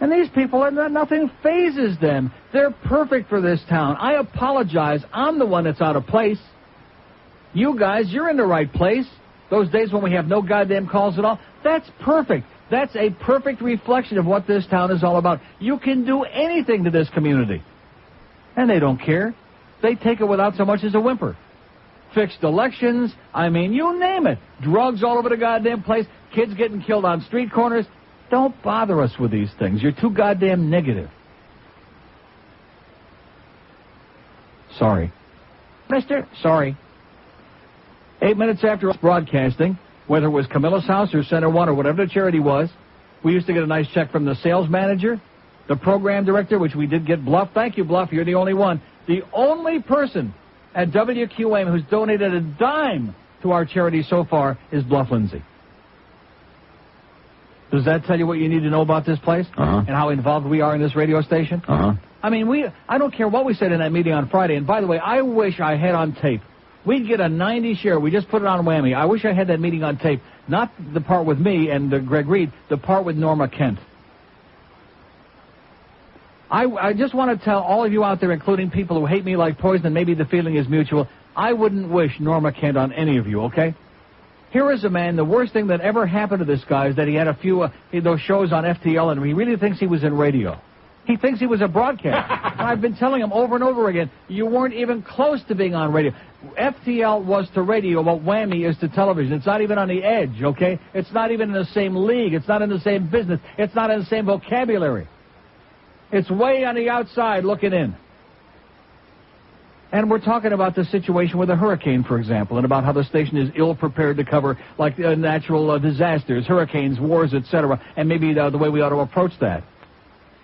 And these people, nothing phases them. They're perfect for this town. I apologize. I'm the one that's out of place. You guys, you're in the right place. Those days when we have no goddamn calls at all, that's perfect. That's a perfect reflection of what this town is all about. You can do anything to this community. And they don't care. They take it without so much as a whimper. Fixed elections, I mean, you name it. Drugs all over the goddamn place. Kids getting killed on street corners. Don't bother us with these things. You're too goddamn negative. Sorry. Mister, sorry. 8 minutes after broadcasting, whether it was Camilla's House or Center One or whatever the charity was, we used to get a nice check from the sales manager, the program director, which we did get Bluff. Thank you, Bluff. You're the only one. The only person at WQAM who's donated a dime to our charity so far is Bluff Lindsay. Does that tell you what you need to know about this place? And how involved we are in this radio station? I mean, I don't care what we said in that meeting on Friday. And by the way, I wish I had on tape. We'd get a 90 share. We just put it on WAMI. I wish I had that meeting on tape. Not the part with me and Greg Reed, the part with Norma Kent. I just want to tell all of you out there, including people who hate me like poison, and maybe the feeling is mutual, I wouldn't wish Norma Kent on any of you, okay? Here is a man, the worst thing that ever happened to this guy is that he had a few those shows on FTL, and he really thinks he was in radio. He thinks he was a broadcaster. I've been telling him over and over again, you weren't even close to being on radio. FTL was to radio what WAMI is to television. It's not even on the edge, okay? It's not even in the same league. It's not in the same business. It's not in the same vocabulary. It's way on the outside looking in. And we're talking about the situation with a hurricane, for example, and about how the station is ill-prepared to cover, like, natural disasters, hurricanes, wars, etc., and maybe the way we ought to approach that.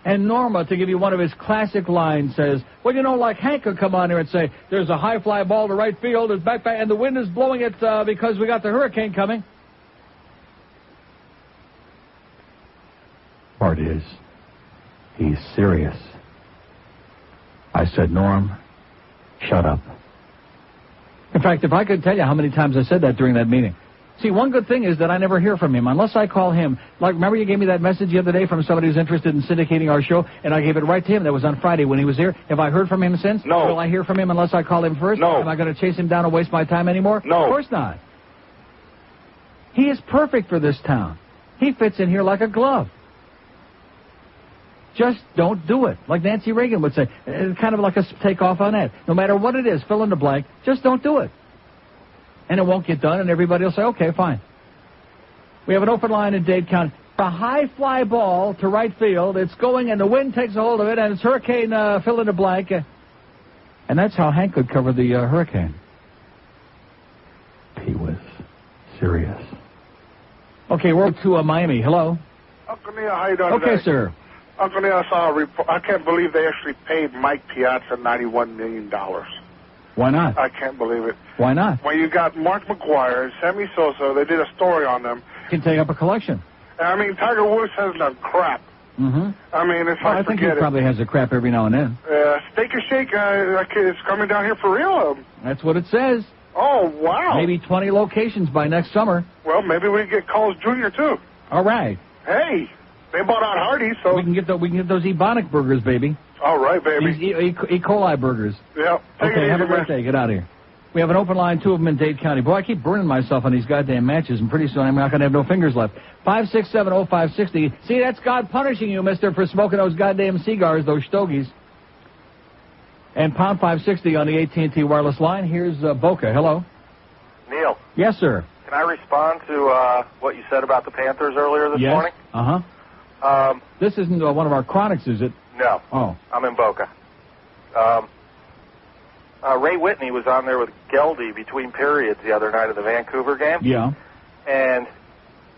And Norma, to give you one of his classic lines, says, well, you know, like Hank could come on here and say, there's a high fly ball to right field, it's back, and the wind is blowing it because we got the hurricane coming. Part is, he's serious. I said, Norm, shut up. In fact, if I could tell you how many times I said that during that meeting. See, one good thing is that I never hear from him unless I call him. Like, remember you gave me that message the other day from somebody who's interested in syndicating our show, and I gave it right to him. That was on Friday when he was here. Have I heard from him since? No. Will I hear from him unless I call him first? No. Am I going to chase him down and waste my time anymore? No. Of course not. He is perfect for this town. He fits in here like a glove. Just don't do it. Like Nancy Reagan would say. Kind of like a takeoff on that. No matter what it is, fill in the blank, just don't do it. And it won't get done, and everybody will say, okay, fine. We have an open line in Dade County. A high fly ball to right field. It's going, and the wind takes a hold of it, and it's hurricane fill in the blank. And that's how Hank could cover the hurricane. He was serious. Okay, we're to Miami. Hello? Uncle Neil, how you doing Okay, today? sir. Uncle Neil, I saw a report. I can't believe they actually paid Mike Piazza $91 million. Why not? I can't believe it. Why not? When you got Mark McGuire and Sammy Sosa, they did a story on them. Can take up a collection. And, I mean, Tiger Woods has done crap. Mm-hmm. I mean, it's Well, like I think he forget probably has a crap every now and then. Steak and Shake, it's coming down here for real. That's what it says. Oh, wow. Maybe 20 locations by next summer. Well, maybe we can get Carl's Jr., too. All right. Hey, they bought out Hardee's, so... We can get those Ebonic burgers, baby. All right, baby. These E. coli burgers. Yeah. Okay, have a great day. Get out of here. We have an open line, 2 of them in Dade County. Boy, I keep burning myself on these goddamn matches, and pretty soon I'm not going to have no fingers left. 5670560. See, that's God punishing you, mister, for smoking those goddamn cigars, those stogies. And pound 560 on the AT&T wireless line. Here's Boca. Hello. Neil. Yes, sir. Can I respond to what you said about the Panthers earlier this morning? Uh-huh. This isn't one of our chronics, is it? No. Oh. I'm in Boca. Ray Whitney was on there with Geldy between periods the other night of the Vancouver game. Yeah. And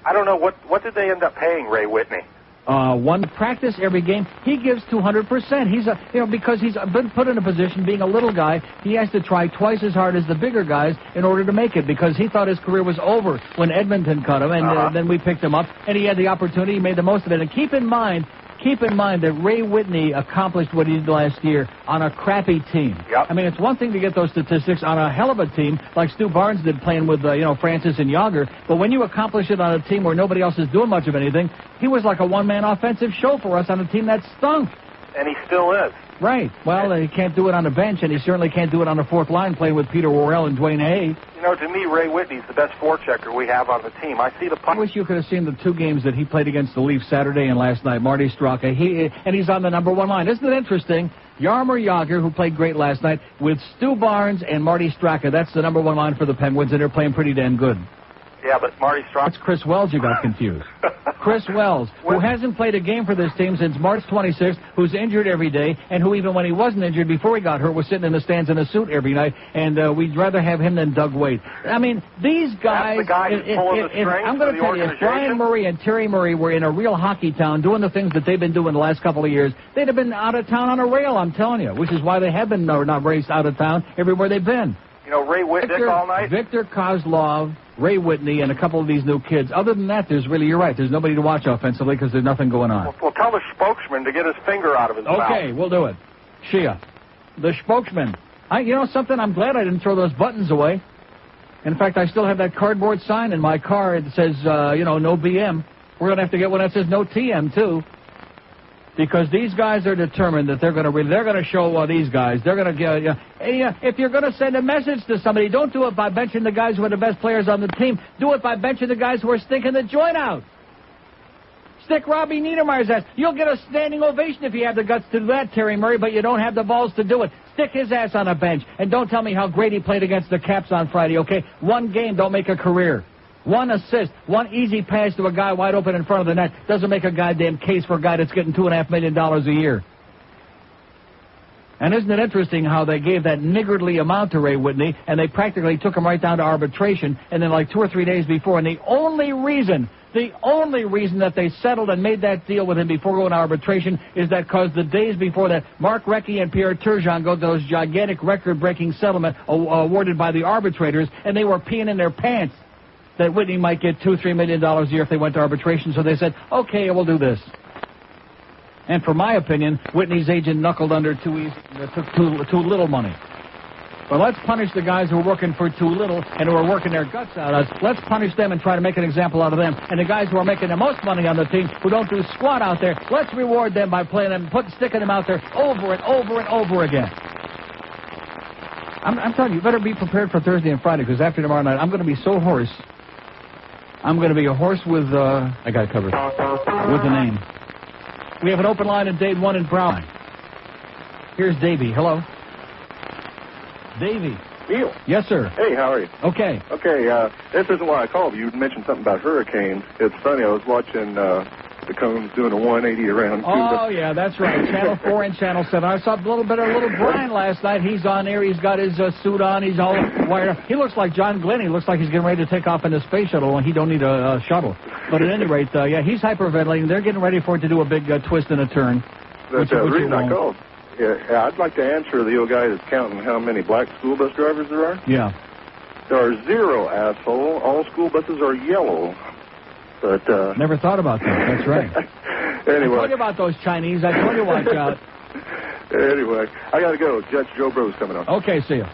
I don't know, what did they end up paying Ray Whitney? One practice every game. He gives 200%. He's because he's been put in a position, being a little guy, he has to try twice as hard as the bigger guys in order to make it, because he thought his career was over when Edmonton cut him, and then we picked him up, and he had the opportunity, he made the most of it. And keep in mind, keep in mind that Ray Whitney accomplished what he did last year on a crappy team. Yep. I mean, it's one thing to get those statistics on a hell of a team like Stu Barnes did playing with, Francis and Yager, but when you accomplish it on a team where nobody else is doing much of anything, he was like a one-man offensive show for us on a team that stunk. And he still is. Right. Well, he can't do it on the bench, and he certainly can't do it on the fourth line playing with Peter Worrell and Dwayne Hay. You know, to me, Ray Whitney's the best forechecker we have on the team. I see the I wish you could have seen the two games that he played against the Leafs Saturday and last night. Marty Straka, he's on the number one line. Isn't it interesting? Jaromir Jagr, who played great last night, with Stu Barnes and Marty Straka. That's the number one line for the Penguins, and they're playing pretty damn good. Yeah, but Marty Straka... That's Chris Wells you got confused. Chris Wells, who hasn't played a game for this team since March 26th, who's injured every day, and who even when he wasn't injured, before he got hurt, was sitting in the stands in a suit every night, and we'd rather have him than Doug Wade. I mean, these guys... That's the guy who's pulling the strings I'm going to tell you, if Brian Murray and Terry Murray were in a real hockey town doing the things that they've been doing the last couple of years, they'd have been out of town on a rail, I'm telling you, which is why they have been not raced out of town everywhere they've been. You know, Ray Whitney all night? Victor Kozlov, Ray Whitney, and a couple of these new kids. Other than that, you're right, there's nobody to watch offensively because there's nothing going on. Well, tell the spokesman to get his finger out of his mouth. Okay, we'll do it. Shia, the spokesman. You know something? I'm glad I didn't throw those buttons away. In fact, I still have that cardboard sign in my car. It says, no BM. We're going to have to get one that says no TM, too. Because these guys are determined that they're going to show these guys. They're going to get. If you're going to send a message to somebody, don't do it by benching the guys who are the best players on the team. Do it by benching the guys who are stinking the joint out. Stick Robbie Niedermayer's ass. You'll get a standing ovation if you have the guts to do that, Terry Murray, but you don't have the balls to do it. Stick his ass on a bench, and don't tell me how great he played against the Caps on Friday, okay? One game don't make a career. One assist, one easy pass to a guy wide open in front of the net doesn't make a goddamn case for a guy that's getting $2.5 million a year. And isn't it interesting how they gave that niggardly amount to Ray Whitney, and they practically took him right down to arbitration, and then like 2 or 3 days before, and the only reason that they settled and made that deal with him before going to arbitration is that because the days before that, Mark Recchi and Pierre Turgeon got those gigantic record-breaking settlement awarded by the arbitrators, and they were peeing in their pants that Whitney might get $2-3 million a year if they went to arbitration. So they said, okay, we'll do this. And for my opinion, Whitney's agent knuckled under too easy, took too little money. But let's punish the guys who are working for too little and who are working their guts out of us. Let's punish them and try to make an example out of them. And the guys who are making the most money on the team, who don't do squat out there, let's reward them by playing them, sticking them out there over and over and over again. I'm telling you, you better be prepared for Thursday and Friday, because after tomorrow night, I'm going to be so hoarse. I'm going to be a horse with, I got it covered, with the name. We have an open line in Dade 1 in Brown. Here's Davey. Hello. Davey. Neil. Yes, sir. Hey, how are you? Okay. Okay, this isn't why I called. You mentioned something about hurricanes. It's funny, I was watching the Cones doing a 180 around Cuba. Oh, yeah, that's right. Channel 4 and Channel 7. I saw a little Brian last night. He's on there. He's got his suit on. He's all wired up. He looks like John Glenn. He looks like he's getting ready to take off in the space shuttle, and he don't need a shuttle. But at any rate, yeah, he's hyperventilating. They're getting ready for it to do a big twist and a turn. But the reason I called, I'd like to answer the old guy that's counting how many black school bus drivers there are. Yeah. There are 0, asshole. All school buses are yellow. But never thought about that. That's right. Anyway. I told you about those Chinese. I told you watch out. Anyway, I got to go. Judge Joe Bro's coming on. Okay, see ya.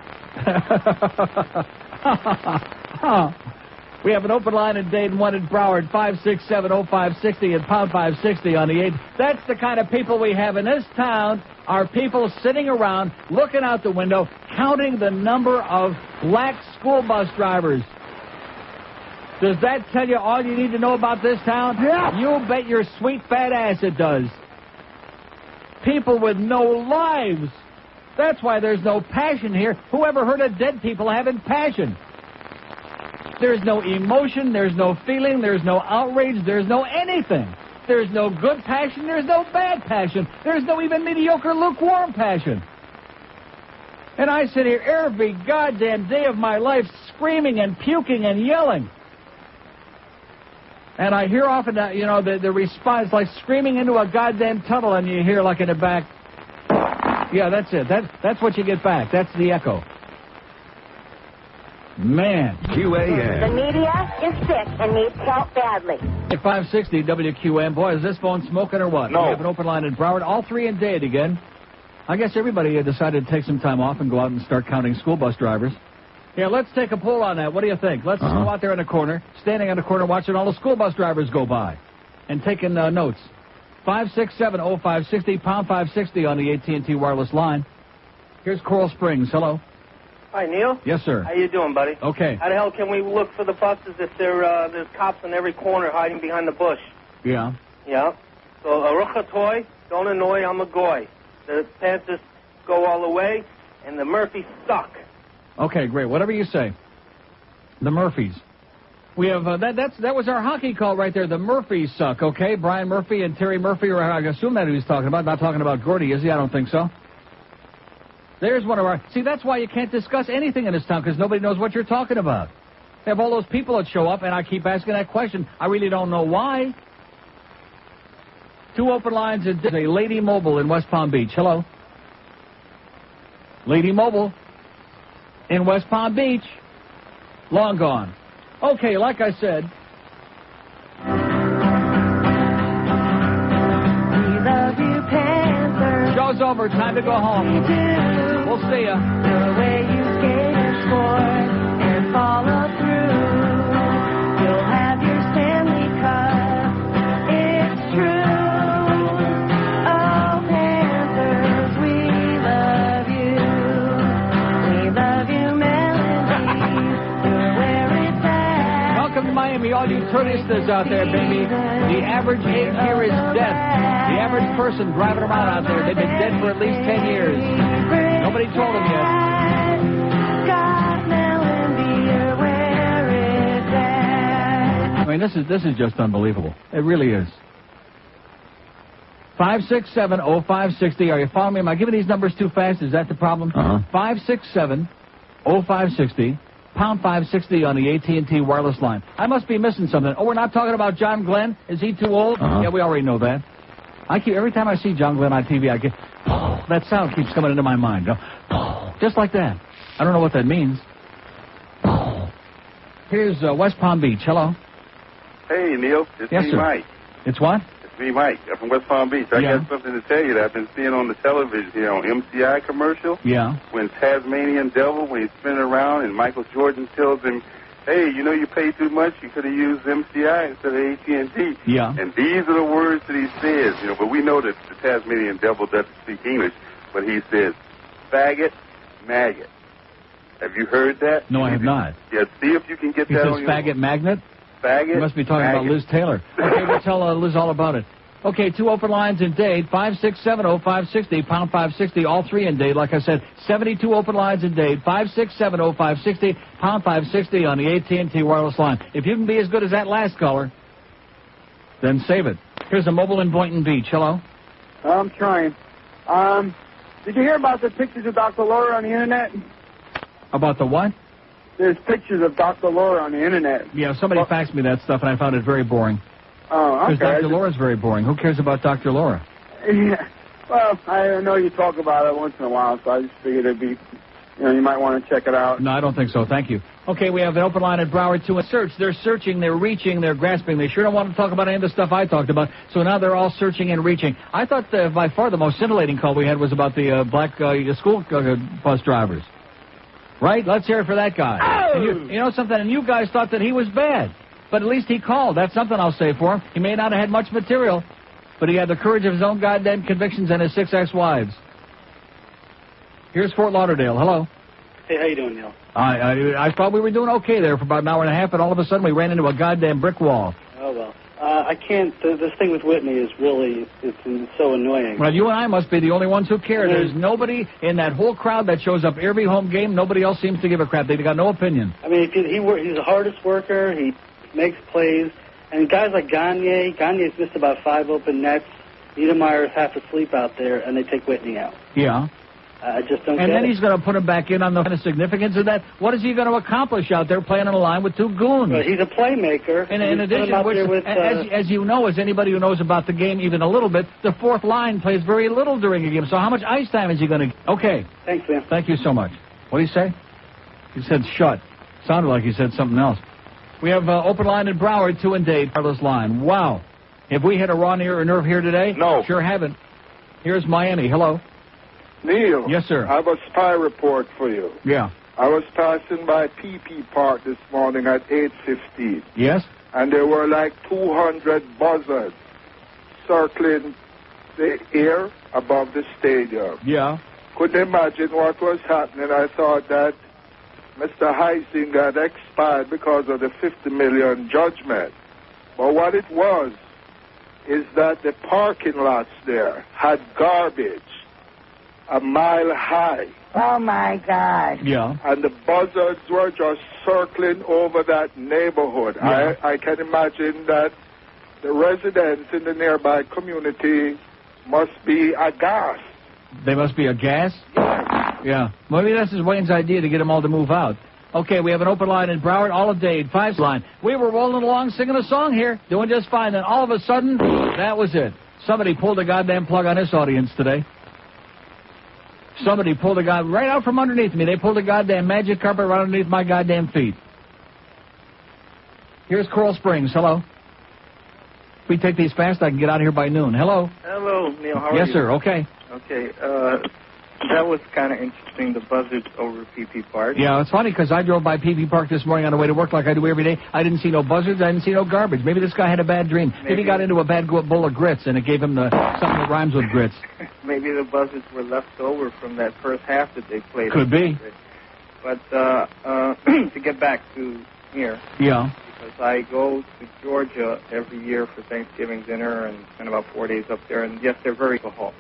We have an open line in Dayton, 1 in Broward, 567-0560 and pound 560 on the 8. That's the kind of people we have in this town, are people sitting around, looking out the window, counting the number of black school bus drivers. Does that tell you all you need to know about this town? Yeah. You bet your sweet fat ass it does. People with no lives. That's why there's no passion here. Who ever heard of dead people having passion? There's no emotion, there's no feeling, there's no outrage, there's no anything. There's no good passion, there's no bad passion. There's no even mediocre, lukewarm passion. And I sit here every goddamn day of my life screaming and puking and yelling. And I hear often, the response like screaming into a goddamn tunnel, and you hear like in the back, yeah, that's it. That's what you get back. That's the echo. Man. The QAM. media is sick and needs help badly. At 560 WQM. Boy, is this phone smoking or what? No. We have an open line in Broward. All three in Dade again. I guess everybody decided to take some time off and go out and start counting school bus drivers. Yeah, let's take a poll on that. What do you think? Let's go out there in the corner, standing in the corner, watching all the school bus drivers go by and taking notes. 567-0560, pound 560 on the AT&T wireless line. Here's Coral Springs. Hello. Hi, Neil. Yes, sir. How you doing, buddy? Okay. How the hell can we look for the buses if there's cops in every corner hiding behind the bush? Yeah. Yeah. So, Arucha Toy, don't annoy, I'm a goy. The Panthers go all the way, and the Murphys suck. Okay, great. Whatever you say. The Murphys. We have that was our hockey call right there. The Murphys suck. Okay, Brian Murphy and Terry Murphy. Or I assume that who he's talking about. Not talking about Gordy, is he? I don't think so. There's one of our. See, that's why you can't discuss anything in this town because nobody knows what you're talking about. They have all those people that show up, and I keep asking that question. I really don't know why. Two open lines. There's a Lady Mobile in West Palm Beach. Hello. Lady Mobile in West Palm Beach. Long gone. Okay, like I said. We love you, Panthers. Show's over. Time to go home. We'll see ya. The way you skate and score and follow through. You'll have your Stanley Cup. It's true. Oh, Panthers, we love you. We love you, Melody. You're where it's at. Welcome to Miami, all you turistas out there, baby. The average age here is death. The average person driving around out there, they've been dead for at least 10 years. Nobody told them yet. I mean, this is just unbelievable. It really is. 567-0560. Are you following me? Am I giving these numbers too fast? Is that the problem? 567-0560. Pound 560 on the AT&T wireless line. I must be missing something. Oh, we're not talking about John Glenn? Is he too old? Yeah, we already know that. Every time I see John Glenn on TV, I get, that sound keeps coming into my mind. Just like that. I don't know what that means. Here's West Palm Beach. Hello. Hey, Neil. It's Yes, me, sir. Mike. It's what? It's me, Mike. I'm from West Palm Beach. I got something to tell you that I've been seeing on the television here on MCI commercial. Yeah. When Tasmanian Devil, when he's spinning around and Michael Jordan tells him, hey, you know you pay too much, you could have used MCI instead of AT&T. Yeah. And these are the words that he says, but we know that the Tasmanian Devil doesn't speak English, but he says, faggot, maggot. Have you heard that? No, I have not. Yeah, see if you can get He that says on your... faggot magnet? Faggot, You must be talking about maggot. Liz Taylor. Okay, we'll tell Liz all about it. Okay, two open lines in Dade, 567-0560, pound 560, all three in Dade. Like I said, 72 open lines in Dade, 567-0560, pound 560 on the AT&T wireless line. If you can be as good as that last caller, then save it. Here's a mobile in Boynton Beach. Hello? I'm trying. Did you hear about the pictures of Dr. Laura on the internet? About the what? There's pictures of Dr. Laura on the internet. Yeah, somebody faxed me that stuff, and I found it very boring. Oh, okay. Because Dr. Laura's very boring. Who cares about Dr. Laura? Yeah. Well, I know you talk about it once in a while, so I just figured it'd be, you might want to check it out. No, I don't think so. Thank you. Okay, we have an open line at Broward to a search. They're searching, they're reaching, they're grasping. They sure don't want to talk about any of the stuff I talked about, so now they're all searching and reaching. I thought by far the most scintillating call we had was about the black school bus drivers. Right? Let's hear it for that guy. Oh! And you know something? And you guys thought that he was bad. But at least he called. That's something I'll say for him. He may not have had much material, but he had the courage of his own goddamn convictions and his 6 ex-wives. Here's Fort Lauderdale. Hello. Hey, how you doing, Neil? I thought we were doing okay there for about an hour and a half, and all of a sudden we ran into a goddamn brick wall. Oh, well. I can't... This thing with Whitney is really... It's so annoying. Well, you and I must be the only ones who care. There's nobody in that whole crowd that shows up every home game. Nobody else seems to give a crap. They've got no opinion. I mean, he's the hardest worker. He makes plays. And guys like Gagne's missed about 5 open nets. Niedermeyer's half asleep out there, and they take Whitney out. Yeah. I just don't And get then it. he's going to put him back in on the kind of significance of that. What is he going to accomplish out there playing on a line with two goons? Well, he's a playmaker. And in addition, as you know, as anybody who knows about the game even a little bit, the fourth line plays very little during a game. So how much ice time is he going to get? Okay. Thanks, man. Thank you so much. What did he say? He said shut. Sounded like he said something else. We have open line in Broward, 2 and Dade, wireless line. Wow. Have we hit a raw nerve here today? No. Sure haven't. Here's Miami. Hello. Neil. Yes, sir. I have a spy report for you. Yeah. I was passing by PP Park this morning at 8:15. Yes? And there were like 200 buzzards circling the air above the stadium. Yeah. Couldn't imagine what was happening. I thought that Mr. Heising got expired because of the $50 million judgment. But what it was is that the parking lots there had garbage a mile high. Oh, my God. Yeah. And the buzzards were just circling over that neighborhood. Yeah. I can imagine that the residents in the nearby community must be aghast. They must be aghast? Yeah. Maybe this is Wayne's idea to get them all to move out. Okay, we have an open line in Broward, all of Dade, 5 line. We were rolling along singing a song here, doing just fine. Then all of a sudden, that was it. Somebody pulled a goddamn plug on this audience today. Somebody pulled a guy right out from underneath me. They pulled a goddamn magic carpet right underneath my goddamn feet. Here's Coral Springs. Hello. If we take these fast, I can get out of here by noon. Hello. Hello, Neil. How are you? Yes, sir. Okay. Okay. That was kind of interesting, the buzzards over PP Park. Yeah, it's funny because I drove by PP Park this morning on the way to work like I do every day. I didn't see no buzzards. I didn't see no garbage. Maybe this guy had a bad dream. Maybe he got into a bad bowl of grits and it gave him something that rhymes with grits. Maybe the buzzards were left over from that first half that they played. Could be. But to get back to here. Yeah. Because I go to Georgia every year for Thanksgiving dinner and spend about 4 days up there. And yes, they're very alcohol.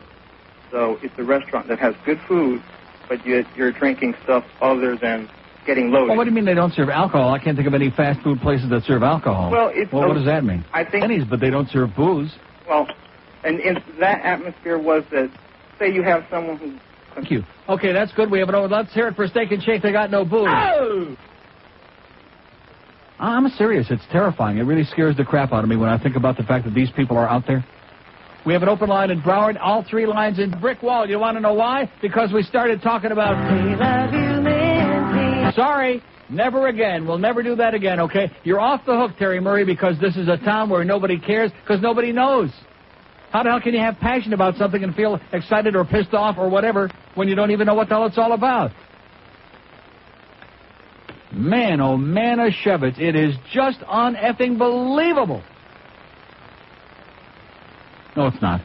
So it's a restaurant that has good food, but you're drinking stuff other than getting loaded. Well, what do you mean they don't serve alcohol? I can't think of any fast food places that serve alcohol. Well, what does that mean? I think Denny's, but they don't serve booze. Well, and that atmosphere was that, say you have someone who... Thank you. Okay, that's good. We have it over. Let's hear it for Steak and Shake. They got no booze. Oh! I'm serious. It's terrifying. It really scares the crap out of me when I think about the fact that these people are out there. We have an open line in Broward, all 3 lines in brick wall. You want to know why? Because we started talking about... Sorry, never again. We'll never do that again, okay? You're off the hook, Terry Murray, because this is a town where nobody cares, because nobody knows. How the hell can you have passion about something and feel excited or pissed off or whatever when you don't even know what the hell it's all about? Man, oh man, a Shevitz. It is just un-effing believable. No, it's not.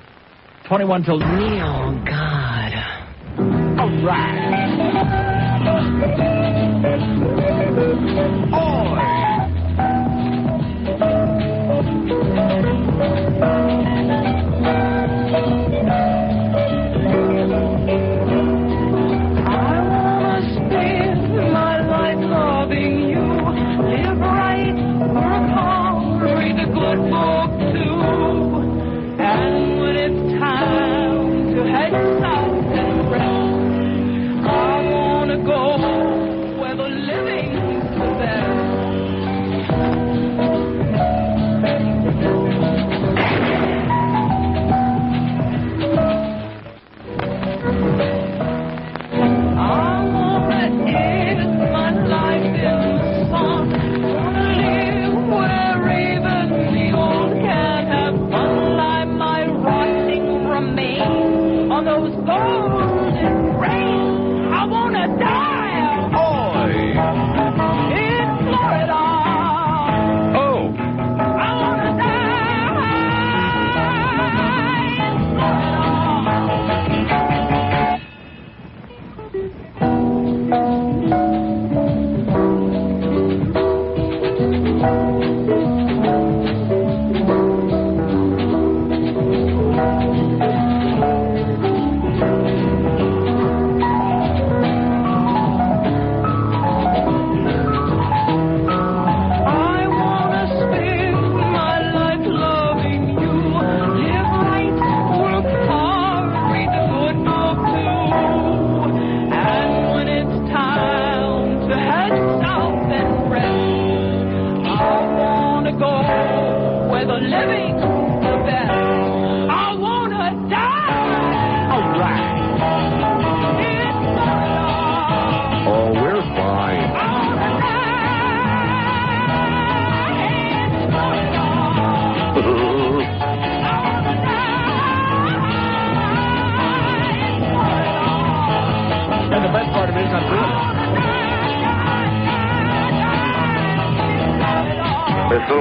21 till... Oh, God. All right.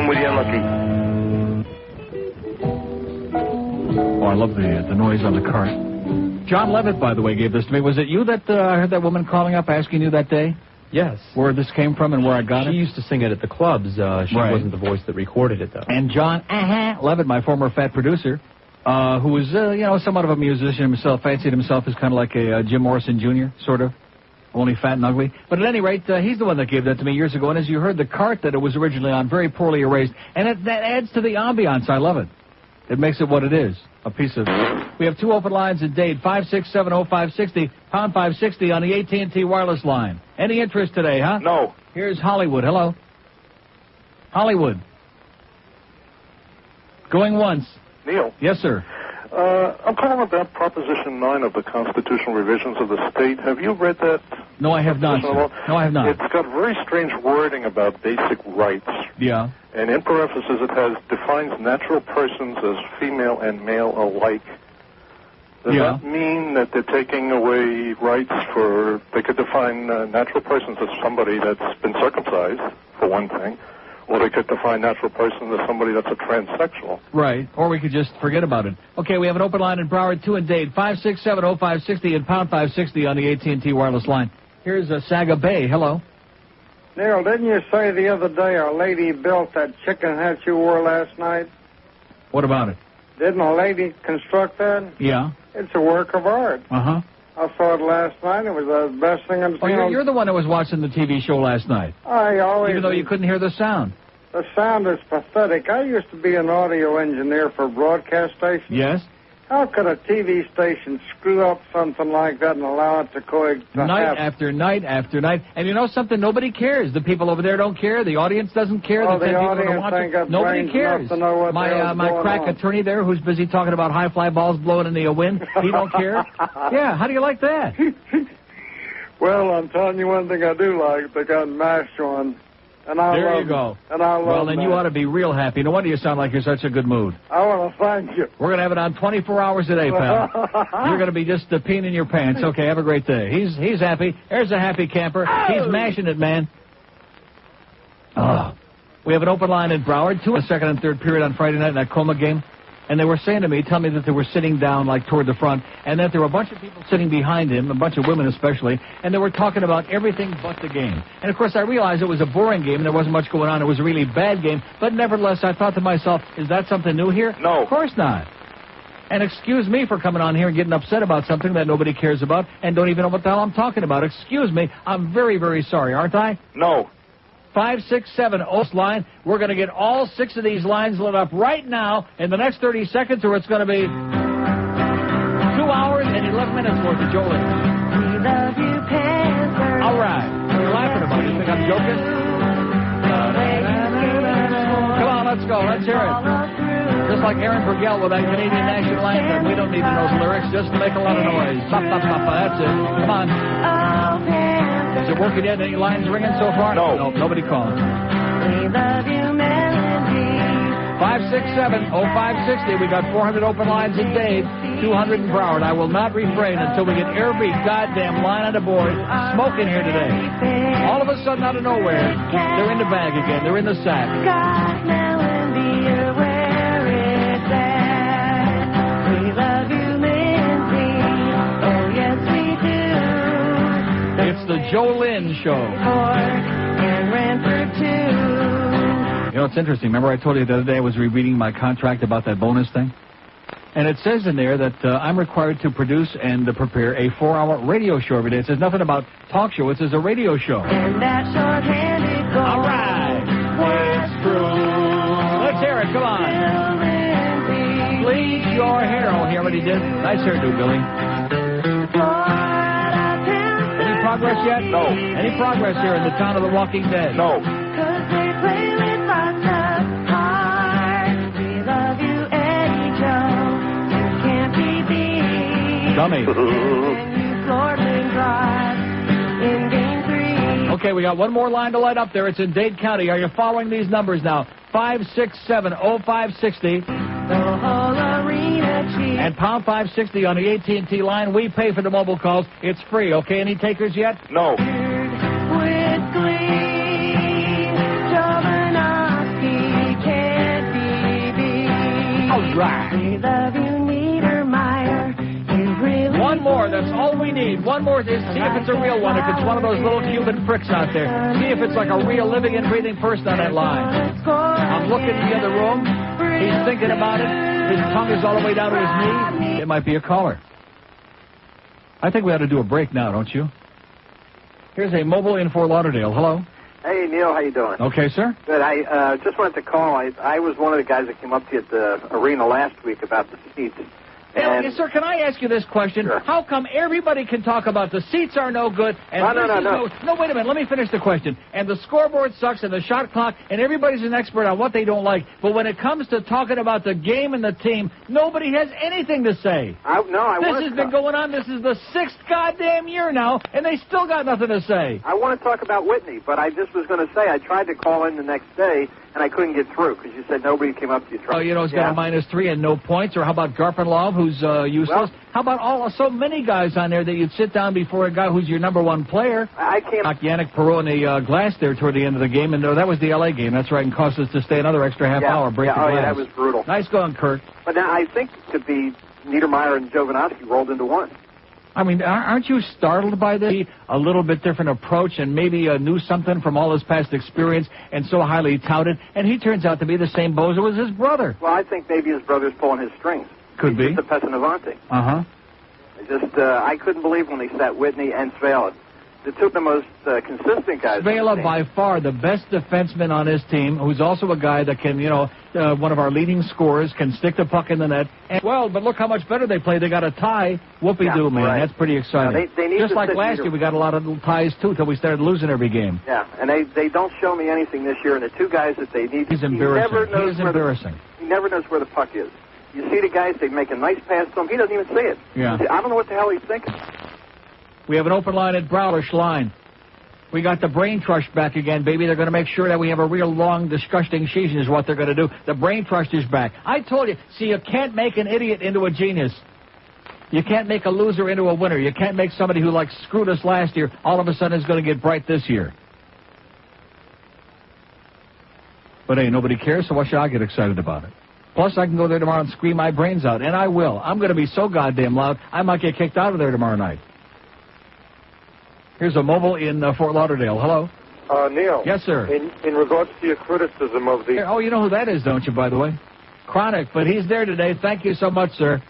with you, Lucky. Oh, I love the noise on the cart. John Levitt, by the way, gave this to me. Was it you that I heard that woman calling up asking you that day? Yes. Where this came from and where I got it? She used to sing it at the clubs. She wasn't the voice that recorded it, though. And John Levitt, my former fat producer, who was, somewhat of a musician himself, fancied himself as kind of like a Jim Morrison Jr., sort of, only fat and ugly. But at any rate, he's the one that gave that to me years ago. And as you heard, the cart that it was originally on, very poorly erased. And that adds to the ambiance. I love it. It makes it what it is. A piece of... We have two open lines at Dade, 5670560, pound 560 on the AT&T wireless line. Any interest today, huh? No. Here's Hollywood. Hello. Hollywood. Going once. Neil. Yes, sir. I'm calling about Proposition 9 of the Constitutional Revisions of the state. Have you read that? No, I have not, sir. No, I have not. It's got very strange wording about basic rights. Yeah. And in parentheses, it defines natural persons as female and male alike. Does that mean that they're taking away rights for... They could define natural persons as somebody that's been circumcised, for one thing. Or they could define natural person as somebody that's a transsexual. Right. Or we could just forget about it. Okay, we have an open line in Broward, 2 and Dade, 5670560 and pound 560 on the AT&T wireless line. Here's Saga Bay. Hello. Neil, didn't you say the other day a lady built that chicken hat you wore last night? What about it? Didn't a lady construct that? Yeah. It's a work of art. Uh-huh. I saw it last night. It was the best thing in the Oh, you're the one that was watching the TV show last night. I always... Even though you couldn't hear the sound. The sound is pathetic. I used to be an audio engineer for a broadcast station. Yes? How could a TV station screw up something like that and allow it to Night after night after night. And you know something? Nobody cares. The people over there don't care. The audience doesn't care. Oh, the 10 people that watch it. Nobody cares. My crack attorney there, who's busy talking about high fly balls blowing in the wind, he don't care. Yeah, how do you like that? Well, I'm telling you one thing I do like. They got MASH on. And I there love you go. And I love well, then that. You ought to be real happy. No wonder you sound like you're such a good mood. I want to thank you. We're going to have it on 24 hours a day, pal. You're going to be just peeing in your pants. Okay, have a great day. He's happy. There's a happy camper. He's mashing it, man. Oh. We have an open line in Broward, 2 in the second and third period on Friday night in that Coma game. And they were saying to me, tell me that they were sitting down, like, toward the front, and that there were a bunch of people sitting behind him, a bunch of women especially, and they were talking about everything but the game. And, of course, I realized it was a boring game and there wasn't much going on. It was a really bad game. But nevertheless, I thought to myself, is that something new here? No. Of course not. And excuse me for coming on here and getting upset about something that nobody cares about and don't even know what the hell I'm talking about. Excuse me. I'm very, very sorry, aren't I? No. 567 Oast line. We're going to get all 6 of these lines lit up right now in the next 30 seconds, or it's going to be 2 hours and 11 minutes worth of Jolie. We love you, Panthers. All right. What are you laughing about? You think I'm joking? Come on, let's go. Let's hear it. Just like Aaron Burgell with that Canadian national anthem. We don't need to know the lyrics, just to make a lot of noise. That's it. Come on. Is it working yet? Any lines ringing so far? No. Nobody calling. We love you, Melody. 567-0560. We got 400 open lines in Dade, 200 in Broward. I will not refrain until we get every goddamn line on the board smoking here today. All of a sudden, out of nowhere, they're in the bag again. They're in the sack. God, Melody, where it's at. We love you, Lindsay. Oh, yes, we do. It's the Joe Lynn Show. And Ranford, too. You know, it's interesting. Remember I told you the other day I was rereading my contract about that bonus thing? And it says in there that I'm required to produce and prepare a 4-hour radio show every day. It says nothing about talk show. It says a radio show. And that short-handed goal. All right. It's true. Let's hear it. Come on. Bleach your hair. Oh, he already did. Nice hairdo, Billy. Any progress yet? No. Any progress here in the town of the Walking Dead? No. Dummy. Okay, we got one more line to light up there. It's in Dade County. Are you following these numbers now? 567-0560. And pound 560 on the AT&T line. We pay for the mobile calls. It's free. Okay, any takers yet? No. All right. We love you, Niedermeyer. You really One more. That's all we need. One more. See if it's a real one. If it's one of those little Cuban pricks out there. See if it's like a real living and breathing person on that line. I'm looking in the other room. He's thinking about it. His tongue is all the way down to his knee. It might be a caller. I think we ought to do a break now, don't you? Here's a mobile in Fort Lauderdale. Hello. Hey, Neil, how you doing? Okay, sir. Good. I just wanted to call. I was one of the guys that came up to you at the arena last week about the seats. Hey, sir, can I ask you this question? Sure. How come everybody can talk about the seats are no good and No, wait a minute, let me finish the question. And the scoreboard sucks and the shot clock and everybody's an expert on what they don't like. But when it comes to talking about the game and the team, nobody has anything to say. This has been going on. This is the 6th goddamn year now, and they still got nothing to say. I want to talk about Whitney, but I just was going to say I tried to call in the next day, and I couldn't get through because you said nobody came up to you. Oh, he's got a -3 and no points. Or how about Garpenlov, who's useless? Well, how about so many guys on there that you'd sit down before a guy who's your number one player? I can't. Knocked Yannick Perreault in the glass there toward the end of the game, and that was the L.A. game. That's right, and cost us to stay another extra half hour, break the glass. Yeah, that was brutal. Nice going, Kurt. But now I think it could be Niedermeyer and Jovanovski rolled into one. I mean, aren't you startled by this? A little bit different approach and maybe knew something from all his past experience and so highly touted, and he turns out to be the same bozo as his brother. Well, I think maybe his brother's pulling his strings. Could be. He's just a Pesanavante. Uh-huh. I couldn't believe when they sat Whitney and Svela. The two of the most consistent guys. Svela, by far the best defenseman on his team, who's also a guy that can, one of our leading scorers, can stick the puck in the net. And, but look how much better they play. They got a tie. Whoopie-doo, man. Right. That's pretty exciting. They need just to like sit last year, we got a lot of little ties, too, until we started losing every game. Yeah, and they don't show me anything this year, and the two guys that they need... He's embarrassing. He is embarrassing. He never knows where the puck is. You see the guys, they make a nice pass to him. He doesn't even see it. Yeah. I don't know what the hell he's thinking. We have an open line at Browlish line. We got the brain trust back again, baby. They're going to make sure that we have a real long, disgusting season is what they're going to do. The brain trust is back. I told you, see, you can't make an idiot into a genius. You can't make a loser into a winner. You can't make somebody who, screwed us last year, all of a sudden is going to get bright this year. But, hey, nobody cares, so why should I get excited about it? Plus, I can go there tomorrow and scream my brains out, and I will. I'm going to be so goddamn loud, I might get kicked out of there tomorrow night. Here's a mobile in Fort Lauderdale. Hello? Neil. Yes, sir. In regards to your criticism of the... Oh, you know who that is, don't you, by the way? Chronic, but he's there today. Thank you so much, sir.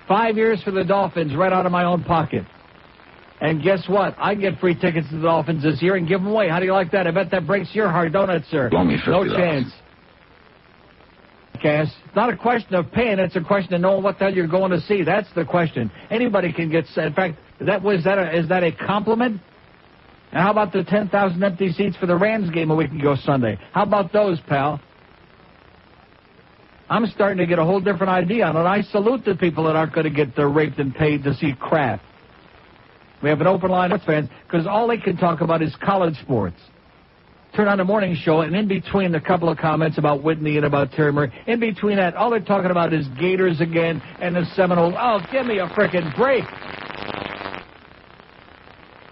5 years for the Dolphins right out of my own pocket. And guess what? I can get free tickets to the Dolphins this year and give them away. How do you like that? I bet that breaks your heart, don't it, sir? No chance. Cass. It's not a question of paying. It's a question of knowing what the hell you're going to see. That's the question. Anybody can get... In fact, is that a compliment? And how about the 10,000 empty seats for the Rams game a week ago Sunday? How about those, pal? I'm starting to get a whole different idea on it. I salute the people that aren't going to get raped and paid to see crap. We have an open line of fans because all they can talk about is college sports. Turn on the morning show, and in between a couple of comments about Whitney and about Terry Murray, in between that, all they're talking about is Gators again and the Seminoles. Oh, give me a frickin' break.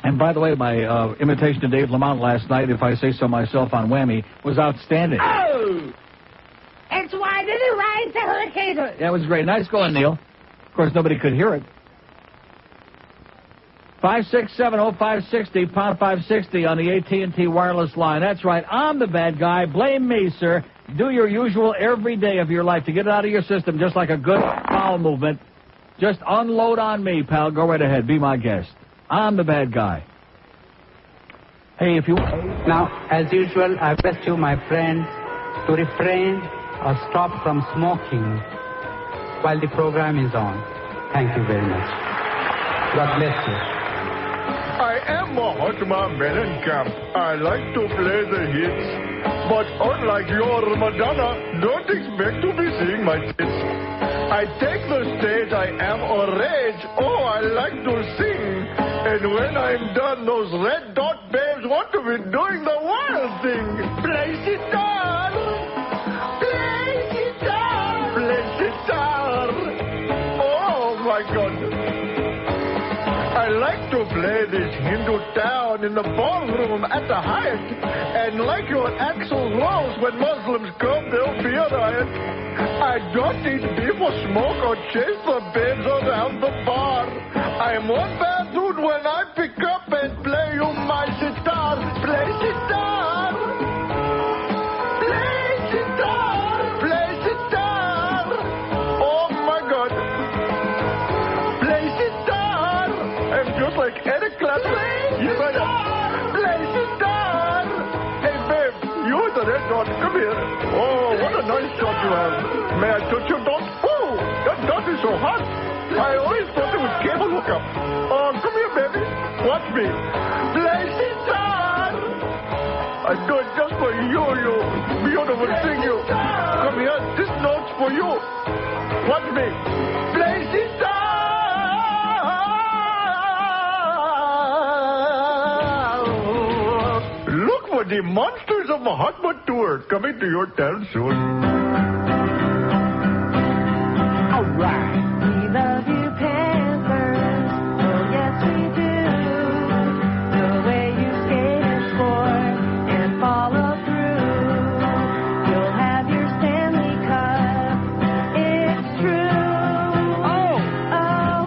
And by the way, my imitation of Dave Lamont last night, if I say so myself, on WAMI, was outstanding. Oh! It's why did you ride the hurricane? That was great. Nice going, Neil. Of course, nobody could hear it. 567-0560, pound 560 on the AT&T wireless line. That's right. I'm the bad guy. Blame me, sir. Do your usual every day of your life to get it out of your system, just like a good bowel movement. Just unload on me, pal. Go right ahead. Be my guest. I'm the bad guy. Hey, if you... Now, as usual, I request you, my friends, to refrain or stop from smoking while the program is on. Thank you very much. God bless you. I am a Hotman Mellencamp. I like to play the hits. But unlike your Madonna, don't expect to be seeing my tits. I take the stage, I am a rage. Oh, I like to sing. And when I'm done, those red dot babes want to be doing the wild thing. Play sitar. Play sitar. Play sitar. Oh, my God. I like to play this Hindu town in the ballroom at the Hyatt. And like your Axl Rose, when Muslims come, there'll be a riot. I don't eat beef or smoke or chase the babes around the bar. I'm one bad dude when I pick up and play you my sitar. Play sitar. Play sitar. Play sitar. Oh my God. Play sitar. I'm just like Eric Clapton. You better play sitar. Hey babe, you the red dot. Come here. Oh, what a nice shot you have. May I touch your dot? Oh, that dot is so hot. I always thought it was cable hookup. Oh, come here, baby. Watch me. Play sitar. I do it just for you, you beautiful thing, you. Come here. This note's for you. Watch me. Play sitar. Look for the monsters of Mahatma Tour coming to your town soon. All right. Love you, Panthers. Oh, yes, we do. The way you skate and score and follow through. You'll have your Stanley Cup. It's true. Oh,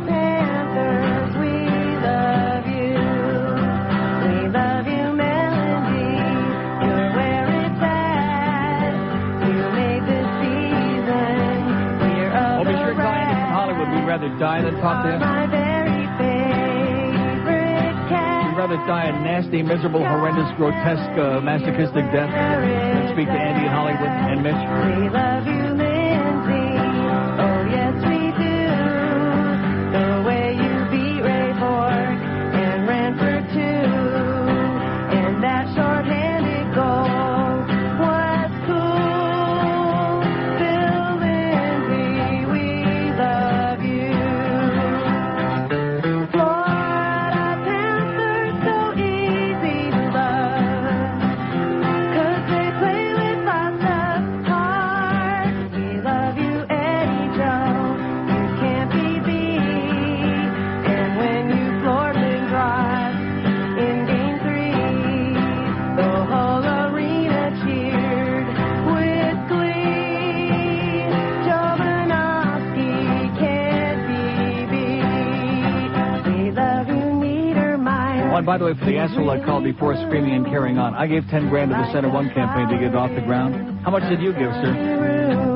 Panthers, we love you. We love you, Melody. You're where it's at. You made this season. We're of the rest. We'd rather die than talk to him. We'd rather die a nasty, miserable, horrendous, grotesque, masochistic death than speak to Andy in Hollywood and Mitch. We love you, Lindsay. Oh, yes, we do. The way you beat Ray Bork and ran for two. And that short-handed goal was cool. Bill Lindsay, we love you. Florida Panthers, so easy to love. 'Cause they play with lots of heart. We love you, Eddie Joe. You can't be beat. And when you floored Lindros in Game 3, the whole arena cheered with glee. Jovanovski can't be beat. We love you, Niedermeyer. Oh, and by the way, for the asshole I called before screaming and carrying on, I gave 10 grand to the Center One campaign to get it off the ground. How much did you give, sir?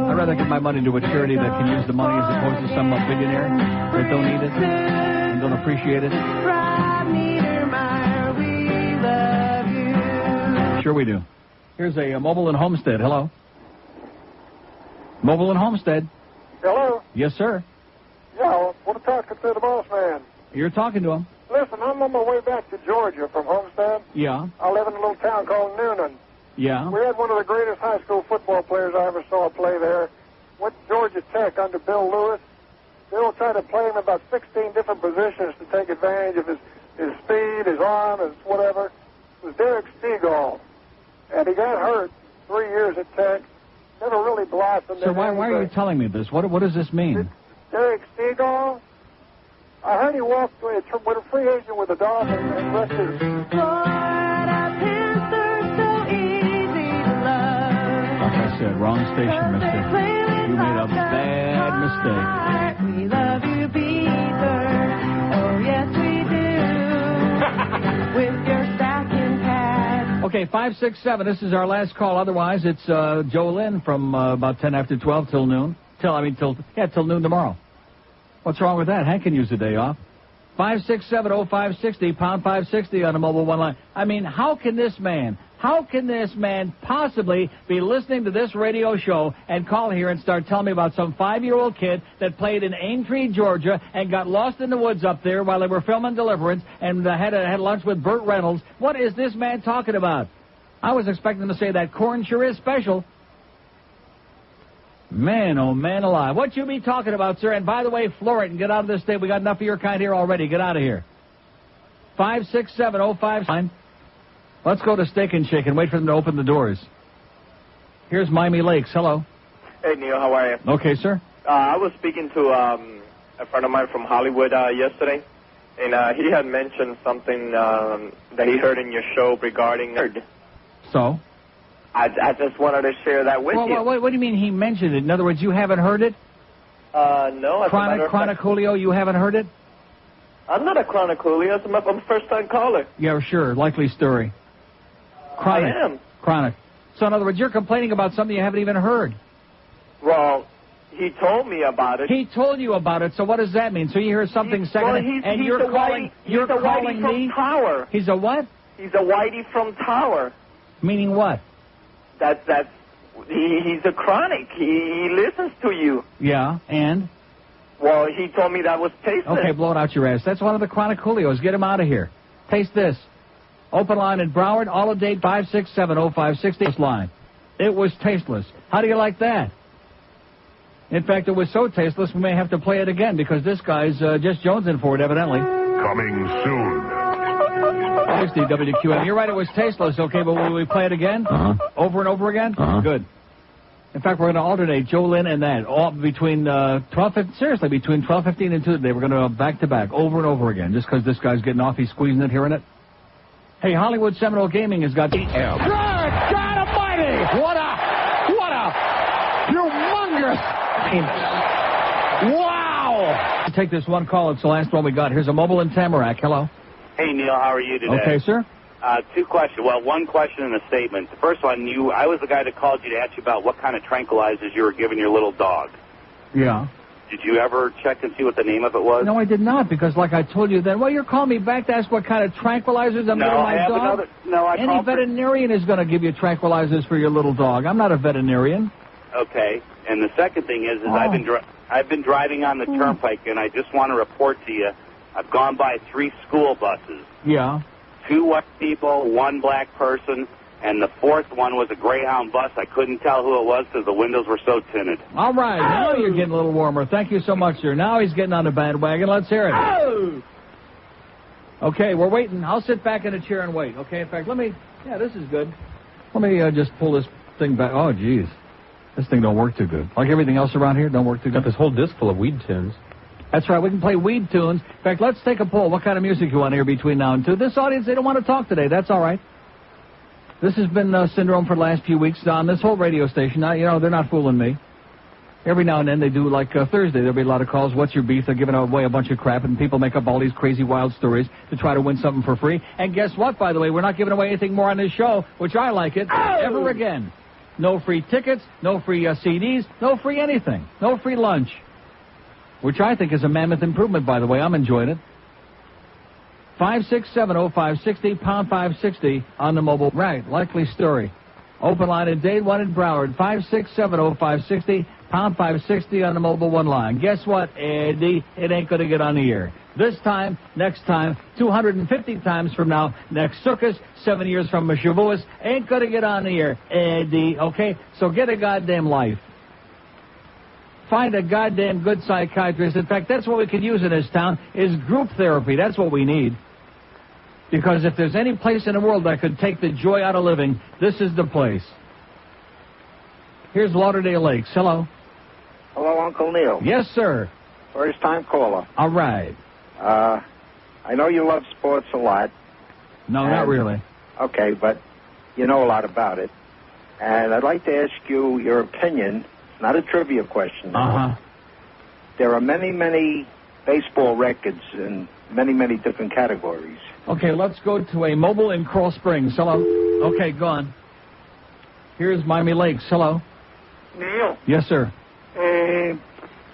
I'd rather give my money to a charity that can use the money as opposed to some billionaire that don't need it and don't appreciate it. Rob Niedermeyer, we love you. Sure we do. Here's a Mobile and Homestead. Hello. Mobile and Homestead. Hello? Yes, sir. Yeah, I want to talk to the boss man. You're talking to him. Listen, I'm on my way back to Georgia from Homestead. Yeah. I live in a little town called Noonan. Yeah. We had one of the greatest high school football players I ever saw play there. Went to Georgia Tech under Bill Lewis. Bill tried to play him about 16 different positions to take advantage of his speed, his arm, his whatever. It was Derek Stegall. And he got hurt 3 years at Tech. Never really blossomed. So why are you telling me this? What does this mean? Derek Stegall? I heard he walked with a free agent with the Dolphins and rest his... Florida Panthers, so easy to love. Like I said, wrong station, mister. You made a bad mistake. We love you, Beaver. Oh, yes, we do. With your stacking pad. Okay, 567. This is our last call. Otherwise, it's Joe Lynn from about 10 after 12 till noon. Till noon tomorrow. What's wrong with that? Hank can use a day off. 567-0560, pound 560 on the mobile one line. I mean, how can this man possibly be listening to this radio show and call here and start telling me about some 5-year-old kid that played in Aintree, Georgia, and got lost in the woods up there while they were filming Deliverance and had lunch with Burt Reynolds? What is this man talking about? I was expecting him to say that corn sure is special. Man, oh man alive. What you be talking about, sir? And by the way, floor it and get out of this state. We got enough of your kind here already. Get out of here. 567-05. Let's go to Steak and Shake and wait for them to open the doors. Here's Miami Lakes. Hello. Hey, Neil. How are you? Okay, sir. I was speaking to a friend of mine from Hollywood yesterday, and he had mentioned something that he heard in your show regarding... So? I just wanted to share that with you. What do you mean he mentioned it? In other words, you haven't heard it? No. Chronic Julio, you haven't heard it? I'm not a Chronic Julio. I'm a first-time caller. Yeah, sure. Likely story. Chronic. I am. Chronic. So, in other words, you're complaining about something you haven't even heard. Well, he told me about it. He told you about it, so what does that mean? So you hear something second, and you're calling me? From Tower. He's a what? He's a Whitey from Tower. Meaning what? He's a Chronic. He listens to you. Yeah, and? Well, he told me that was tasteless. Okay, blow it out your ass. That's one of the Chronic Julios. Get him out of here. Taste this. Open line in Broward, all of date 5670560. This line. It was tasteless. How do you like that? In fact, it was so tasteless we may have to play it again because this guy's just jonesing for it, evidently. Coming soon. 60 WQM. You're right, it was tasteless, okay, but will we play it again? Over and over again? Good. In fact, we're going to alternate Joe Lynn and that all between 12:15 and 2 today. We're going to back-to-back, over and over again, just because this guy's getting off. He's squeezing it, hearing it. Hey, Hollywood Seminole Gaming has got... Good God Almighty! What a humongous penis. Wow! Take this one call. It's the last one we got. Here's a mobile in Tamarack. Hello. Hey, Neil. How are you today? Okay, sir. Two questions. Well, one question and a statement. The first one, I was the guy that called you to ask you about what kind of tranquilizers you were giving your little dog. Yeah. Did you ever check and see what the name of it was? No, I did not, because like I told you then, well, you're calling me back to ask what kind of tranquilizers I'm giving my dog? Any veterinarian is going to give you tranquilizers for your little dog. I'm not a veterinarian. Okay. And the second thing is I've been driving on the turnpike, and I just want to report to you, I've gone by 3 school buses. Yeah. 2 white people, 1 black person, and the 4th one was a Greyhound bus. I couldn't tell who it was because the windows were so tinted. All right, now you're getting a little warmer. Thank you so much, sir. Now he's getting on the bandwagon. Let's hear it. Okay, we're waiting. I'll sit back in a chair and wait. Okay, in fact, this is good. Let me just pull this thing back. Oh, geez. This thing don't work too good. Like everything else around here, don't work too good. Got this whole disc full of weed tunes. That's right. We can play weed tunes. In fact, let's take a poll. What kind of music you want to hear between now and 2? This audience, they don't want to talk today. That's all right. This has been syndrome for the last few weeks on this whole radio station. Now, they're not fooling me. Every now and then they do, like Thursday, there'll be a lot of calls. What's your beef? They're giving away a bunch of crap, and people make up all these crazy, wild stories to try to win something for free. And guess what, by the way? We're not giving away anything more on this show, which I like it, ever again. No free tickets, no free CDs, no free anything, no free lunch. Which I think is a mammoth improvement, by the way. I'm enjoying it. 5670560, pound 560 on the mobile. Right, likely story. Open line in Dade, 1 in Broward. 5670560, pound 560 on the mobile 1 line. Guess what, Eddie? It ain't going to get on the air. This time, next time, 250 times from now, next Sukkot, 7 years from Shavuos, ain't going to get on the air, Eddie. Okay? So get a goddamn life. Find a goddamn good psychiatrist. In fact, that's what we could use in this town, is group therapy. That's what we need. Because if there's any place in the world that could take the joy out of living, this is the place. Here's Lauderdale Lakes. Hello. Hello, Uncle Neil. Yes, sir. First-time caller. All right. I know you love sports a lot. No, not really. Okay, but you know a lot about it. And I'd like to ask you your opinion. It's not a trivia question. There are many, many baseball records in many, many different categories. Okay, let's go to a mobile in Coral Springs. Hello. Okay, go on. Here's Miami Lakes. Hello. Neil. Yes, sir.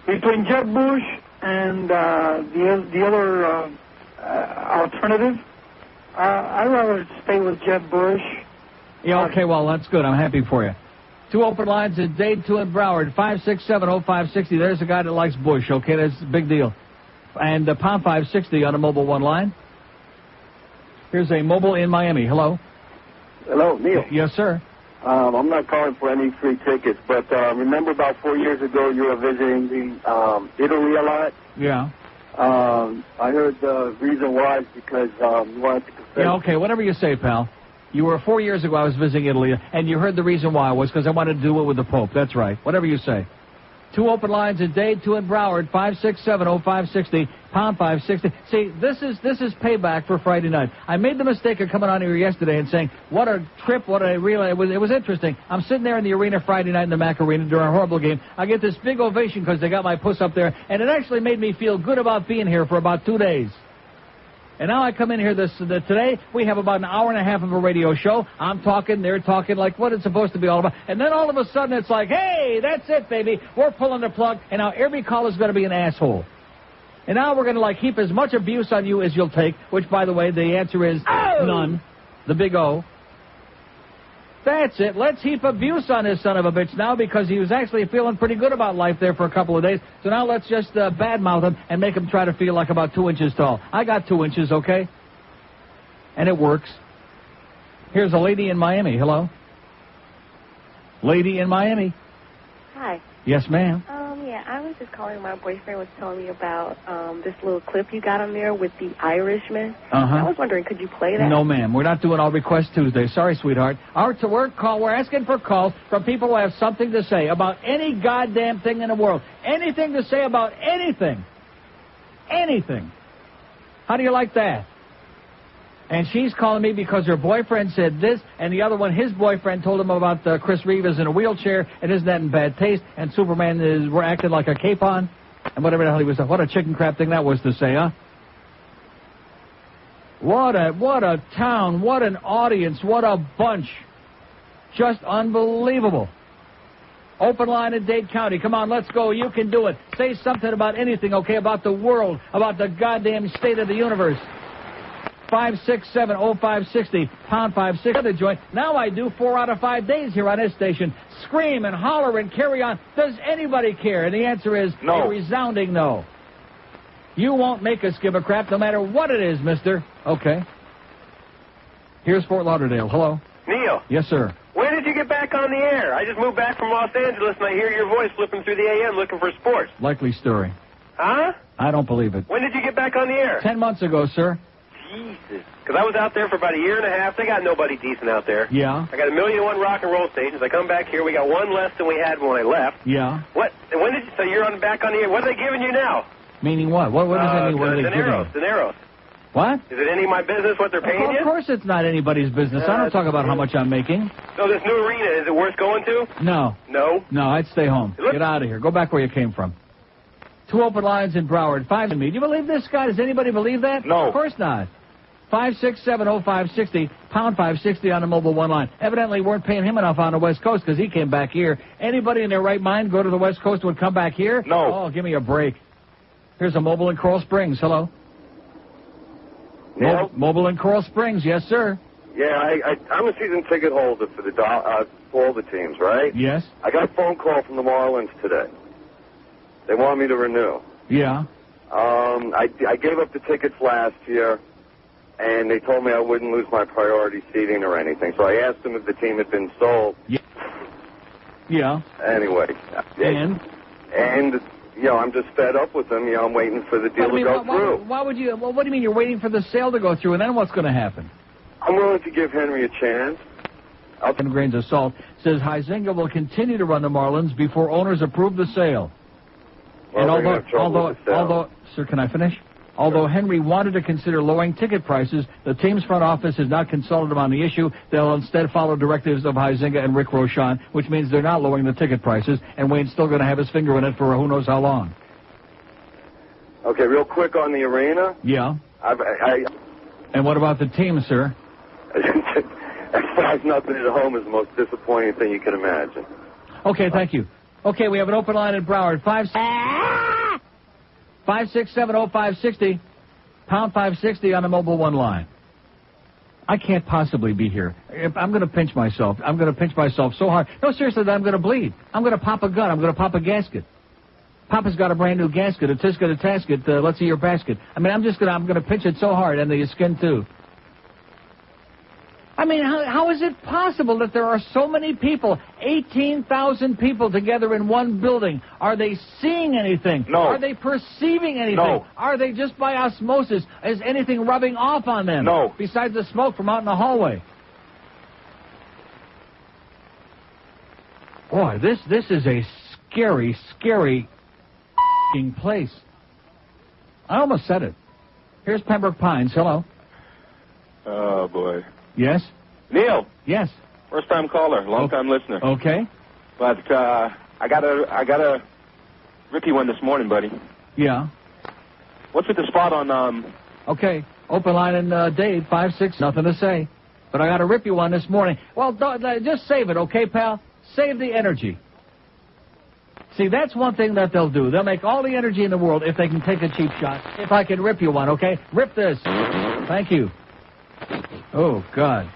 Between Jeb Bush and the other alternative, I'd rather stay with Jeb Bush. Yeah, okay, well, that's good. I'm happy for you. 2 open lines at Dade, 2 in Broward, 5670560. There's a guy that likes Bush, okay? That's a big deal. And pound 560 on a mobile 1 line. Here's a mobile in Miami. Hello. Hello, Neil. Yes, sir. I'm not calling for any free tickets, but remember about 4 years ago you were visiting Italy a lot? Yeah. I heard the reason why is because you wanted to confess. Yeah, okay, whatever you say, pal. You were 4 years ago, I was visiting Italy, and you heard the reason why was because I wanted to do it with the Pope. That's right. Whatever you say. 2 open lines in Dade, 2 in Broward, 567-0560, pound 560. See, this is payback for Friday night. I made the mistake of coming on here yesterday and saying, what a trip, what a relay. It was interesting. I'm sitting there in the arena Friday night in the Mac Arena during a horrible game. I get this big ovation because they got my puss up there, and it actually made me feel good about being here for about 2 days. And now I come in here today. We have about an hour and a half of a radio show. I'm talking, they're talking, like what it's supposed to be all about. And then all of a sudden it's like, hey, that's it, baby. We're pulling the plug. And now every call is going to be an asshole. And now we're going to, heap as much abuse on you as you'll take, which, by the way, the answer is none. The big O. That's it. Let's heap abuse on this son of a bitch now because he was actually feeling pretty good about life there for a couple of days. So now let's just badmouth him and make him try to feel like about 2 inches tall. I got 2 inches, okay? And it works. Here's a lady in Miami. Hello? Lady in Miami. Hi. Yes, ma'am. Yeah, I was just calling. My boyfriend was telling me about this little clip you got on there with the Irishman. I was wondering, could you play that? No, ma'am. We're not doing All Request Tuesday. Sorry, sweetheart. We're asking for calls from people who have something to say about any goddamn thing in the world. Anything to say about anything. Anything. How do you like that? And she's calling me because her boyfriend said this, and the other one, his boyfriend, told him about Chris Reeve is in a wheelchair, and isn't that in bad taste, and Superman we're acting like a capon, and whatever the hell he was. What a chicken crap thing that was to say, huh? What a town, what an audience, what a bunch. Just unbelievable. Open line in Dade County. Come on, let's go. You can do it. Say something about anything, okay, about the world, about the goddamn state of the universe. 567-0560, pound 560, the joint. Now I do 4 out of 5 days here on this station. Scream and holler and carry on. Does anybody care? And the answer is no. A resounding no. You won't make us give a crap no matter what it is, mister. Okay. Here's Fort Lauderdale. Hello? Neil. Yes, sir. When did you get back on the air? I just moved back from Los Angeles and I hear your voice flipping through the AM looking for sports. Likely story. Huh? I don't believe it. When did you get back on the air? 10 months ago, sir. Jesus. Because I was out there for about a year and a half. They got nobody decent out there. Yeah. I got 1,000,001 rock and roll stations. I come back here. We got one less than we had when I left. Yeah. What? And when did you? So you're back on the air. What are they giving you now? Meaning what? What does that mean? What are they giving you? Dineros. What? Is it any of my business what they're paying you? Of course it's not anybody's business. I don't talk about how much I'm making. So this new arena, is it worth going to? No. No? No, I'd stay home. Get out of here. Go back where you came from. 2 open lines in Broward. 5 in me. Do you believe this guy? Does anybody believe that? No. Of course not. 567-0560, pound 560 on the mobile one line. Evidently weren't paying him enough on the West Coast because he came back here. Anybody in their right mind go to the West Coast would come back here? No. Oh, give me a break. Here's a mobile in Coral Springs. Hello? Neil? Mobile in Coral Springs. Yes, sir. Yeah, I'm a season ticket holder for for all the teams, right? Yes. I got a phone call from the Marlins today. They want me to renew. Yeah. I gave up the tickets last year, and they told me I wouldn't lose my priority seating or anything. So I asked them if the team had been sold. Yeah. Anyway. And I'm just fed up with them. I'm waiting for the deal to go through. Why would you? Well, what do you mean you're waiting for the sale to go through, and then what's going to happen? I'm willing to give Henry a chance. 10 grains of salt says Huizenga will continue to run the Marlins before owners approve the sale. Well, And although, sir, can I finish? Although Henry wanted to consider lowering ticket prices, the team's front office has not consulted him on the issue. They'll instead follow directives of Huizenga and Rick Rochon, which means they're not lowering the ticket prices, and Wayne's still going to have his finger in it for who knows how long. Okay, real quick on the arena. Yeah. And what about the team, sir? 5-0 at home is the most disappointing thing you can imagine. Okay, thank you. Okay, we have an open line in Broward. 567-0560, pound 560 on the mobile one line. I can't possibly be here. I'm going to pinch myself. I'm going to pinch myself so hard. No, seriously, I'm going to bleed. I'm going to pop a gun. I'm going to pop a gasket. Papa's got a brand new gasket, a tisket, a tasket. Let's see your basket. I mean, I'm going to pinch it so hard, and the skin too. I mean, how is it possible that there are so many people, 18,000 people together in one building? Are they seeing anything? No. Are they perceiving anything? No. Are they just by osmosis? Is anything rubbing off on them? No. Besides the smoke from out in the hallway. Boy, this is a scary, scary place. I almost said it. Here's Pembroke Pines. Hello. Oh, boy. Yes? Neil. Yes. First time caller, long time listener. Okay. But I got a Ricky one this morning, buddy. Yeah. What's with the spot on Okay. Open line and Dave, 5-6, nothing to say. But I got to rip you one this morning. Well, just save it, okay, pal? Save the energy. See, that's one thing that they'll do. They'll make all the energy in the world if they can take a cheap shot. If I can rip you one, okay? Rip this. Thank you. Oh, God.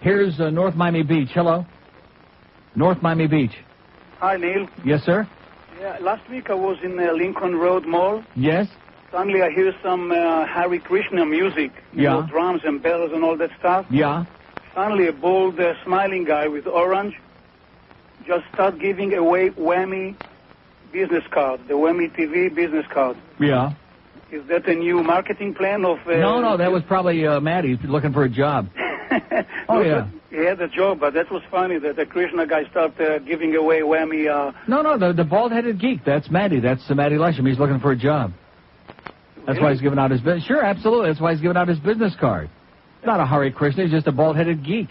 Here's North Miami Beach. Hello? North Miami Beach. Hi, Neil. Yes, sir? Yeah, last week I was in Lincoln Road Mall. Yes? Suddenly I hear some Hare Krishna music. You know, drums and bells and all that stuff. Yeah. Suddenly a bold, smiling guy with orange just start giving away WAMI business card, the WAMI TV business card. Yeah. Is that a new marketing plan of... No, that was probably Maddie looking for a job. Oh, yeah. He had a job, but that was funny that the Krishna guy started giving away WAMI... No, the bald-headed geek, that's Maddie. That's Maddie Lesham. He's looking for a job. That's why he's giving out his business. Sure, absolutely. That's why he's giving out his business card. He's not a Hare Krishna. He's just a bald-headed geek.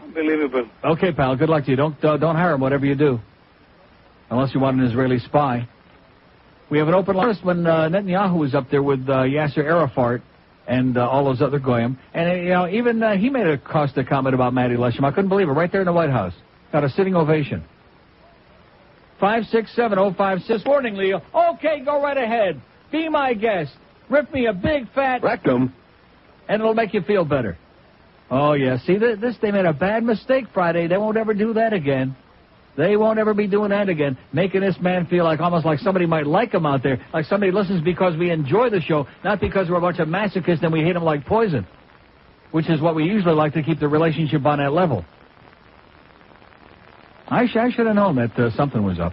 Unbelievable. Okay, pal. Good luck to you. Don't hire him, whatever you do. Unless you want an Israeli spy. We have an open line when Netanyahu was up there with Yasser Arafat and all those other goyim. And, even he made a caustic comment about Maddie Lesham. I couldn't believe it. Right there in the White House. Got a sitting ovation. 567-056. Morning, Leo. Okay, go right ahead. Be my guest. Rip me a big fat... rectum. And it'll make you feel better. Oh, yeah. See, they made a bad mistake Friday. They won't ever do that again. They won't ever be doing that again. Making this man feel almost like somebody might like him out there. Like somebody listens because we enjoy the show, not because we're a bunch of masochists and we hate him like poison. Which is what we usually like to keep the relationship on that level. I should have known that something was up.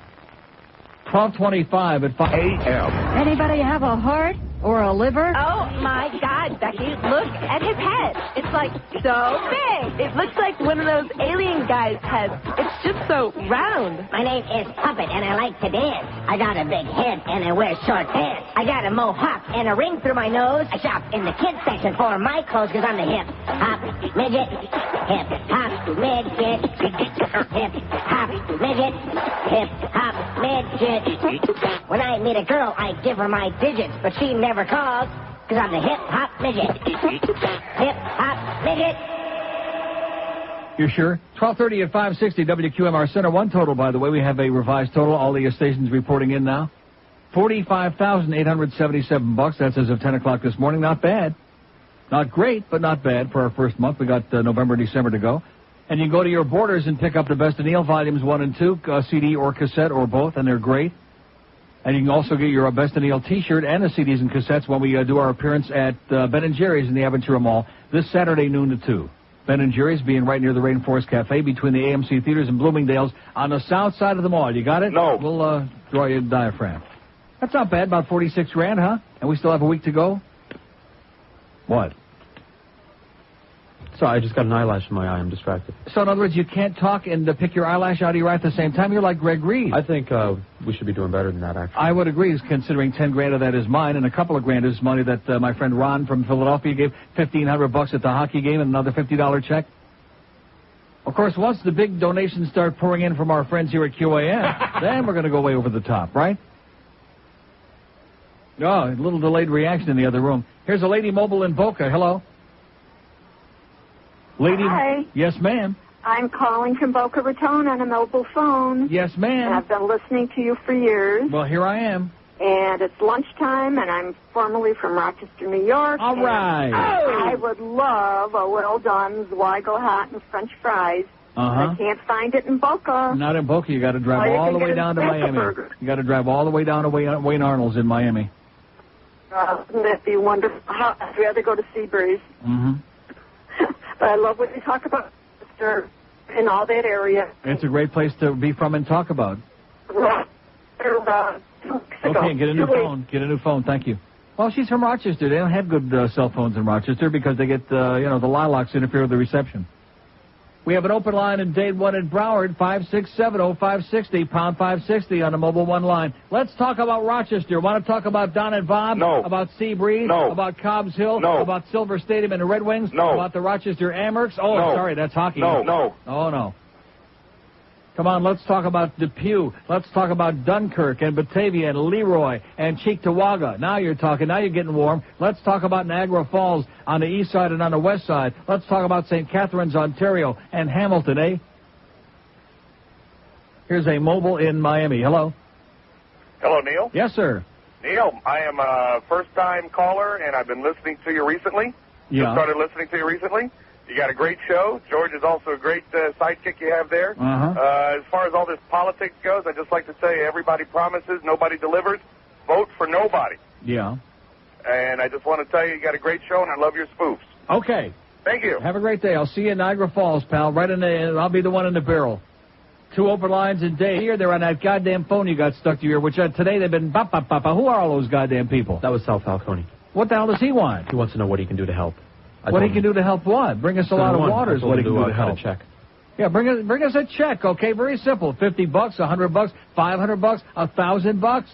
12:25 at 5 a.m. Anybody have a heart or a liver? Oh, my God, Becky, look at his head. It's like so big. It looks like one of those alien guys' heads. It's just so round. My name is Puppet, and I like to dance. I got a big head, and I wear short pants. I got a mohawk and a ring through my nose. I shop in the kids section for my clothes, because I'm the hip hop midget. Hip hop midget. Hip hop midget. Hip hop midget. When I meet a girl, I give her my digits, but she never calls, because I'm the hip-hop midget. Hip-hop midget. You sure? 12:30 at 560 WQMR Center. One total, by the way. We have a revised total. All the stations reporting in now. $45,877. That's as of 10 o'clock this morning. Not bad. Not great, but not bad for our first month. We got November and December to go. And you can go to your Borders and pick up the Best of Neil Volumes 1 and 2, CD or cassette or both, and they're great. And you can also get your Best of Neil T-shirt and the CDs and cassettes when we do our appearance at Ben & Jerry's in the Aventura Mall this Saturday, noon to 2. Ben & Jerry's being right near the Rainforest Cafe between the AMC Theaters and Bloomingdale's on the south side of the mall. You got it? No. We'll draw you a diaphragm. That's not bad. About $46,000, huh? And we still have a week to go? What? Sorry, I just got an eyelash in my eye. I'm distracted. So, in other words, you can't talk and pick your eyelash out of your eye at the same time? You're like Greg Reed. I think we should be doing better than that, actually. I would agree, considering $10,000 of that is mine, and a couple of grand is money that my friend Ron from Philadelphia gave $1,500 at the hockey game and another $50 check. Of course, once the big donations start pouring in from our friends here at QAM, then we're going to go way over the top, right? Oh, a little delayed reaction in the other room. Here's a lady mobile in Boca. Hello. Lady. Hi. Yes, ma'am. I'm calling from Boca Raton on a mobile phone. Yes, ma'am. And I've been listening to you for years. Well, here I am. And it's lunchtime, and I'm formerly from Rochester, New York. All right. I would love a well-done Zweigel hot and French fries. Uh-huh. I can't find it in Boca. Not in Boca. You got to drive all the way down to Miami. You got to drive all the way down to Wayne Arnold's in Miami. Wouldn't that be wonderful? I'd rather go to Seabreeze. Mm-hmm. But I love what you talk about, Mr. in all that area. It's a great place to be from and talk about. Okay, get a new phone. Get a new phone. Thank you. Well, she's from Rochester. They don't have good cell phones in Rochester because they get, the lilacs interfere with the reception. We have an open line in Dade 1 in Broward, 567-0560, pound 560 on the mobile 1 line. Let's talk about Rochester. Want to talk about Don and Bob? No. About Seabreeze? No. About Cobbs Hill? No. About Silver Stadium and the Red Wings? No. About the Rochester Amherst? Oh, No. sorry, that's hockey. No. No. Oh, no. Come on, let's talk about Depew. Let's talk about Dunkirk and Batavia and Leroy and Cheektowaga. Now you're talking. Now you're getting warm. Let's talk about Niagara Falls on the east side and on the west side. Let's talk about St. Catharines, Ontario, and Hamilton, eh? Here's a mobile in Miami. Hello. Hello, Neil. Yes, sir. Neil, I am a first-time caller, and I've been listening to you recently. Yeah. Just started listening to you recently. You got a great show. George is also a great sidekick you have there. As far as all this politics goes, I'd just like to say everybody promises, nobody delivers. Vote for nobody. Yeah. And I just want to tell you, you got a great show, and I love your spoofs. Okay. Thank you. Have a great day. I'll see you in Niagara Falls, pal. Right in the. I'll be the one in the barrel. 2 open lines a day. Here, they're on that goddamn phone you got stuck to your, which today they've been ba-ba-ba-ba. Who are all those goddamn people? That was Sal Falcone. What the hell does he want? He wants to know what he can do to help. What he can do to help what? Bring us a lot of water is what he can do to help. Check. Yeah, bring us a check, okay? Very simple. $50, $100, $500, $1,000.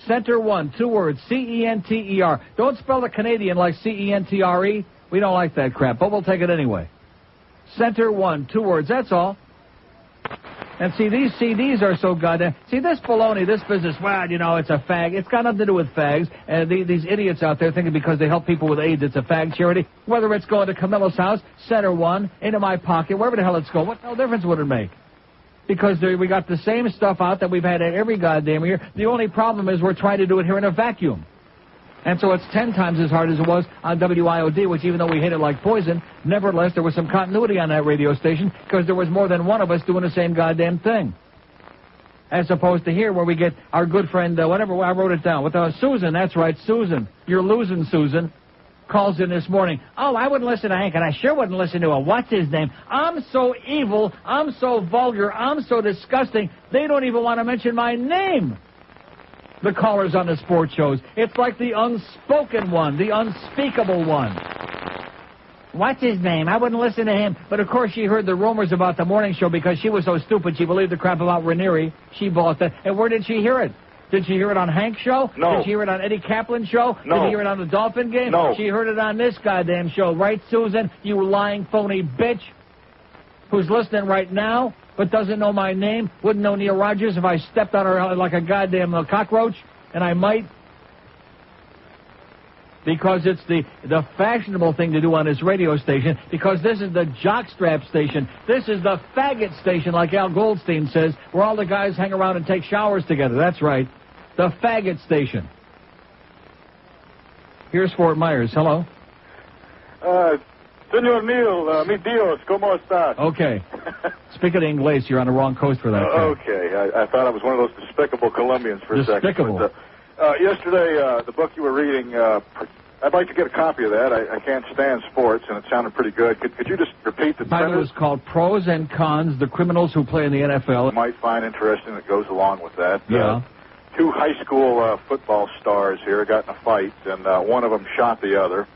Center 1, 2 words, C-E-N-T-E-R. Don't spell the Canadian like C-E-N-T-R-E. We don't like that crap, but we'll take it anyway. Center 1, 2 words, that's all. And see, these CDs are so goddamn... See, this baloney, this business, well, you know, it's a fag. It's got nothing to do with fags. And these idiots out there thinking because they help people with AIDS, it's a fag charity. Whether it's going to Camilla's house, Center 1, into my pocket, wherever the hell it's going, what the hell difference would it make? Because we got the same stuff out that we've had every goddamn year. The only problem is we're trying to do it here in a vacuum. And so it's 10 times as hard as it was on WIOD, which even though we hate it like poison, nevertheless, there was some continuity on that radio station because there was more than one of us doing the same goddamn thing. As opposed to here where we get our good friend, whatever, I wrote it down, with Susan, that's right, Susan. You're losing, Susan. Calls in this morning. Oh, I wouldn't listen to Hank, and I sure wouldn't listen to a what's-his-name. I'm so evil, I'm so vulgar, I'm so disgusting, they don't even want to mention my name. The callers on the sports shows. It's like the unspoken one, the unspeakable one. What's his name? I wouldn't listen to him. But, of course, she heard the rumors about the morning show because she was so stupid she believed the crap about Ranieri. She bought that. And where did she hear it? Did she hear it on Hank's show? No. Did she hear it on Eddie Kaplan's show? No. Did she hear it on the Dolphin game? No. She heard it on this goddamn show. Right, Susan? You lying, phony bitch who's listening right now but doesn't know my name, wouldn't know Neil Rogers if I stepped on her like a goddamn cockroach, and I might. Because it's the fashionable thing to do on this radio station, because this is the jockstrap station. This is the faggot station, like Al Goldstein says, where all the guys hang around and take showers together. That's right. The faggot station. Here's Fort Myers. Hello. Senor Neil, mi Dios, ¿cómo estás? Okay. Speaking of English, you're on the wrong coast for that. Okay. I thought I was one of those despicable Colombians for a second. Despicable. Yesterday, the book you were reading, I'd like to get a copy of that. I can't stand sports, and it sounded pretty good. Could you just repeat the title? It was called Pros and Cons, The Criminals Who Play in the NFL. You might find interesting that goes along with that. Yeah. 2 high school football stars here got in a fight, and one of them shot the other.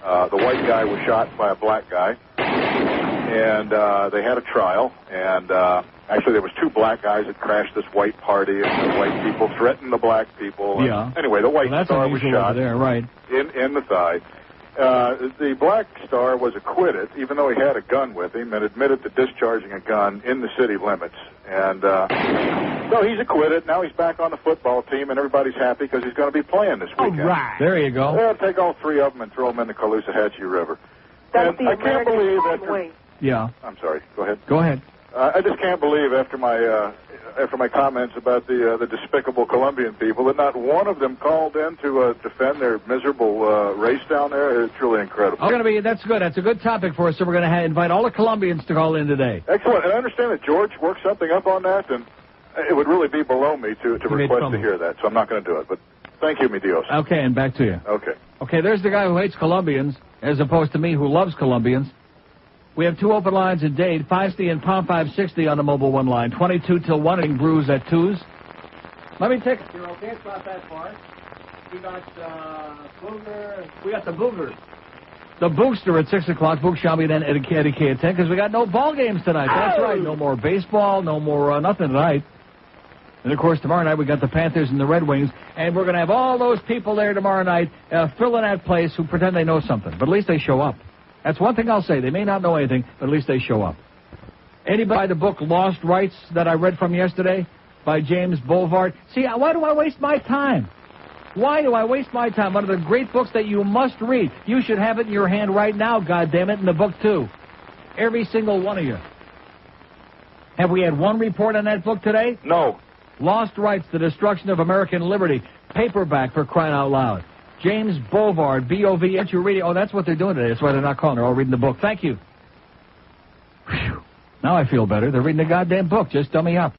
The white guy was shot by a black guy, and they had a trial, and actually there was 2 black guys that crashed this white party, and the white people threatened the black people. Yeah. Anyway, the white star was shot over there, right. in the thigh. The black star was acquitted, even though he had a gun with him, and admitted to discharging a gun in the city limits. And so he's acquitted. Now he's back on the football team, and everybody's happy because he's going to be playing this weekend. All right. There you go. They'll take all 3 of them and throw them in the Caloosahatchee River. That's and the I can't believe way. Yeah. I'm sorry. Go ahead. Go ahead. I just can't believe after my comments about the despicable Colombian people that not one of them called in to defend their miserable race down there. It's really incredible. That's good. That's a good topic for us. So we're going to invite all the Colombians to call in today. Excellent. And I understand that George worked something up on that, and it would really be below me to request to hear that. So I'm not going to do it. But thank you, mi Dios. Okay, and back to you. Okay. Okay, there's the guy who hates Colombians, as opposed to me who loves Colombians. We have 2 open lines in Dade, 560 and pound 560 on the mobile 1 line. 22 till 1 brews at 2s. Let me take it. You're okay? It's not that far. We got Booger. We got the Booger. The Booster at 6 o'clock. Book shall be then at K at 10 because we got no ball games tonight. That's right. No more baseball. No more nothing tonight. And, of course, tomorrow night we got the Panthers and the Red Wings. And we're going to have all those people there tomorrow night filling that place who pretend they know something. But at least they show up. That's one thing I'll say. They may not know anything, but at least they show up. Anybody buy the book Lost Rights that I read from yesterday by James Boulevard? See, why do I waste my time? Why do I waste my time? One of the great books that you must read. You should have it in your hand right now, goddammit, in the book, too. Every single one of you. Have we had one report on that book today? No. Lost Rights, The Destruction of American Liberty. Paperback, for crying out loud. James Boulevard, B-O-V. Aren't you reading? Oh, that's what they're doing today. That's why they're not calling. They're all reading the book. Thank you. Whew. Now I feel better. They're reading the goddamn book. Just dummy up.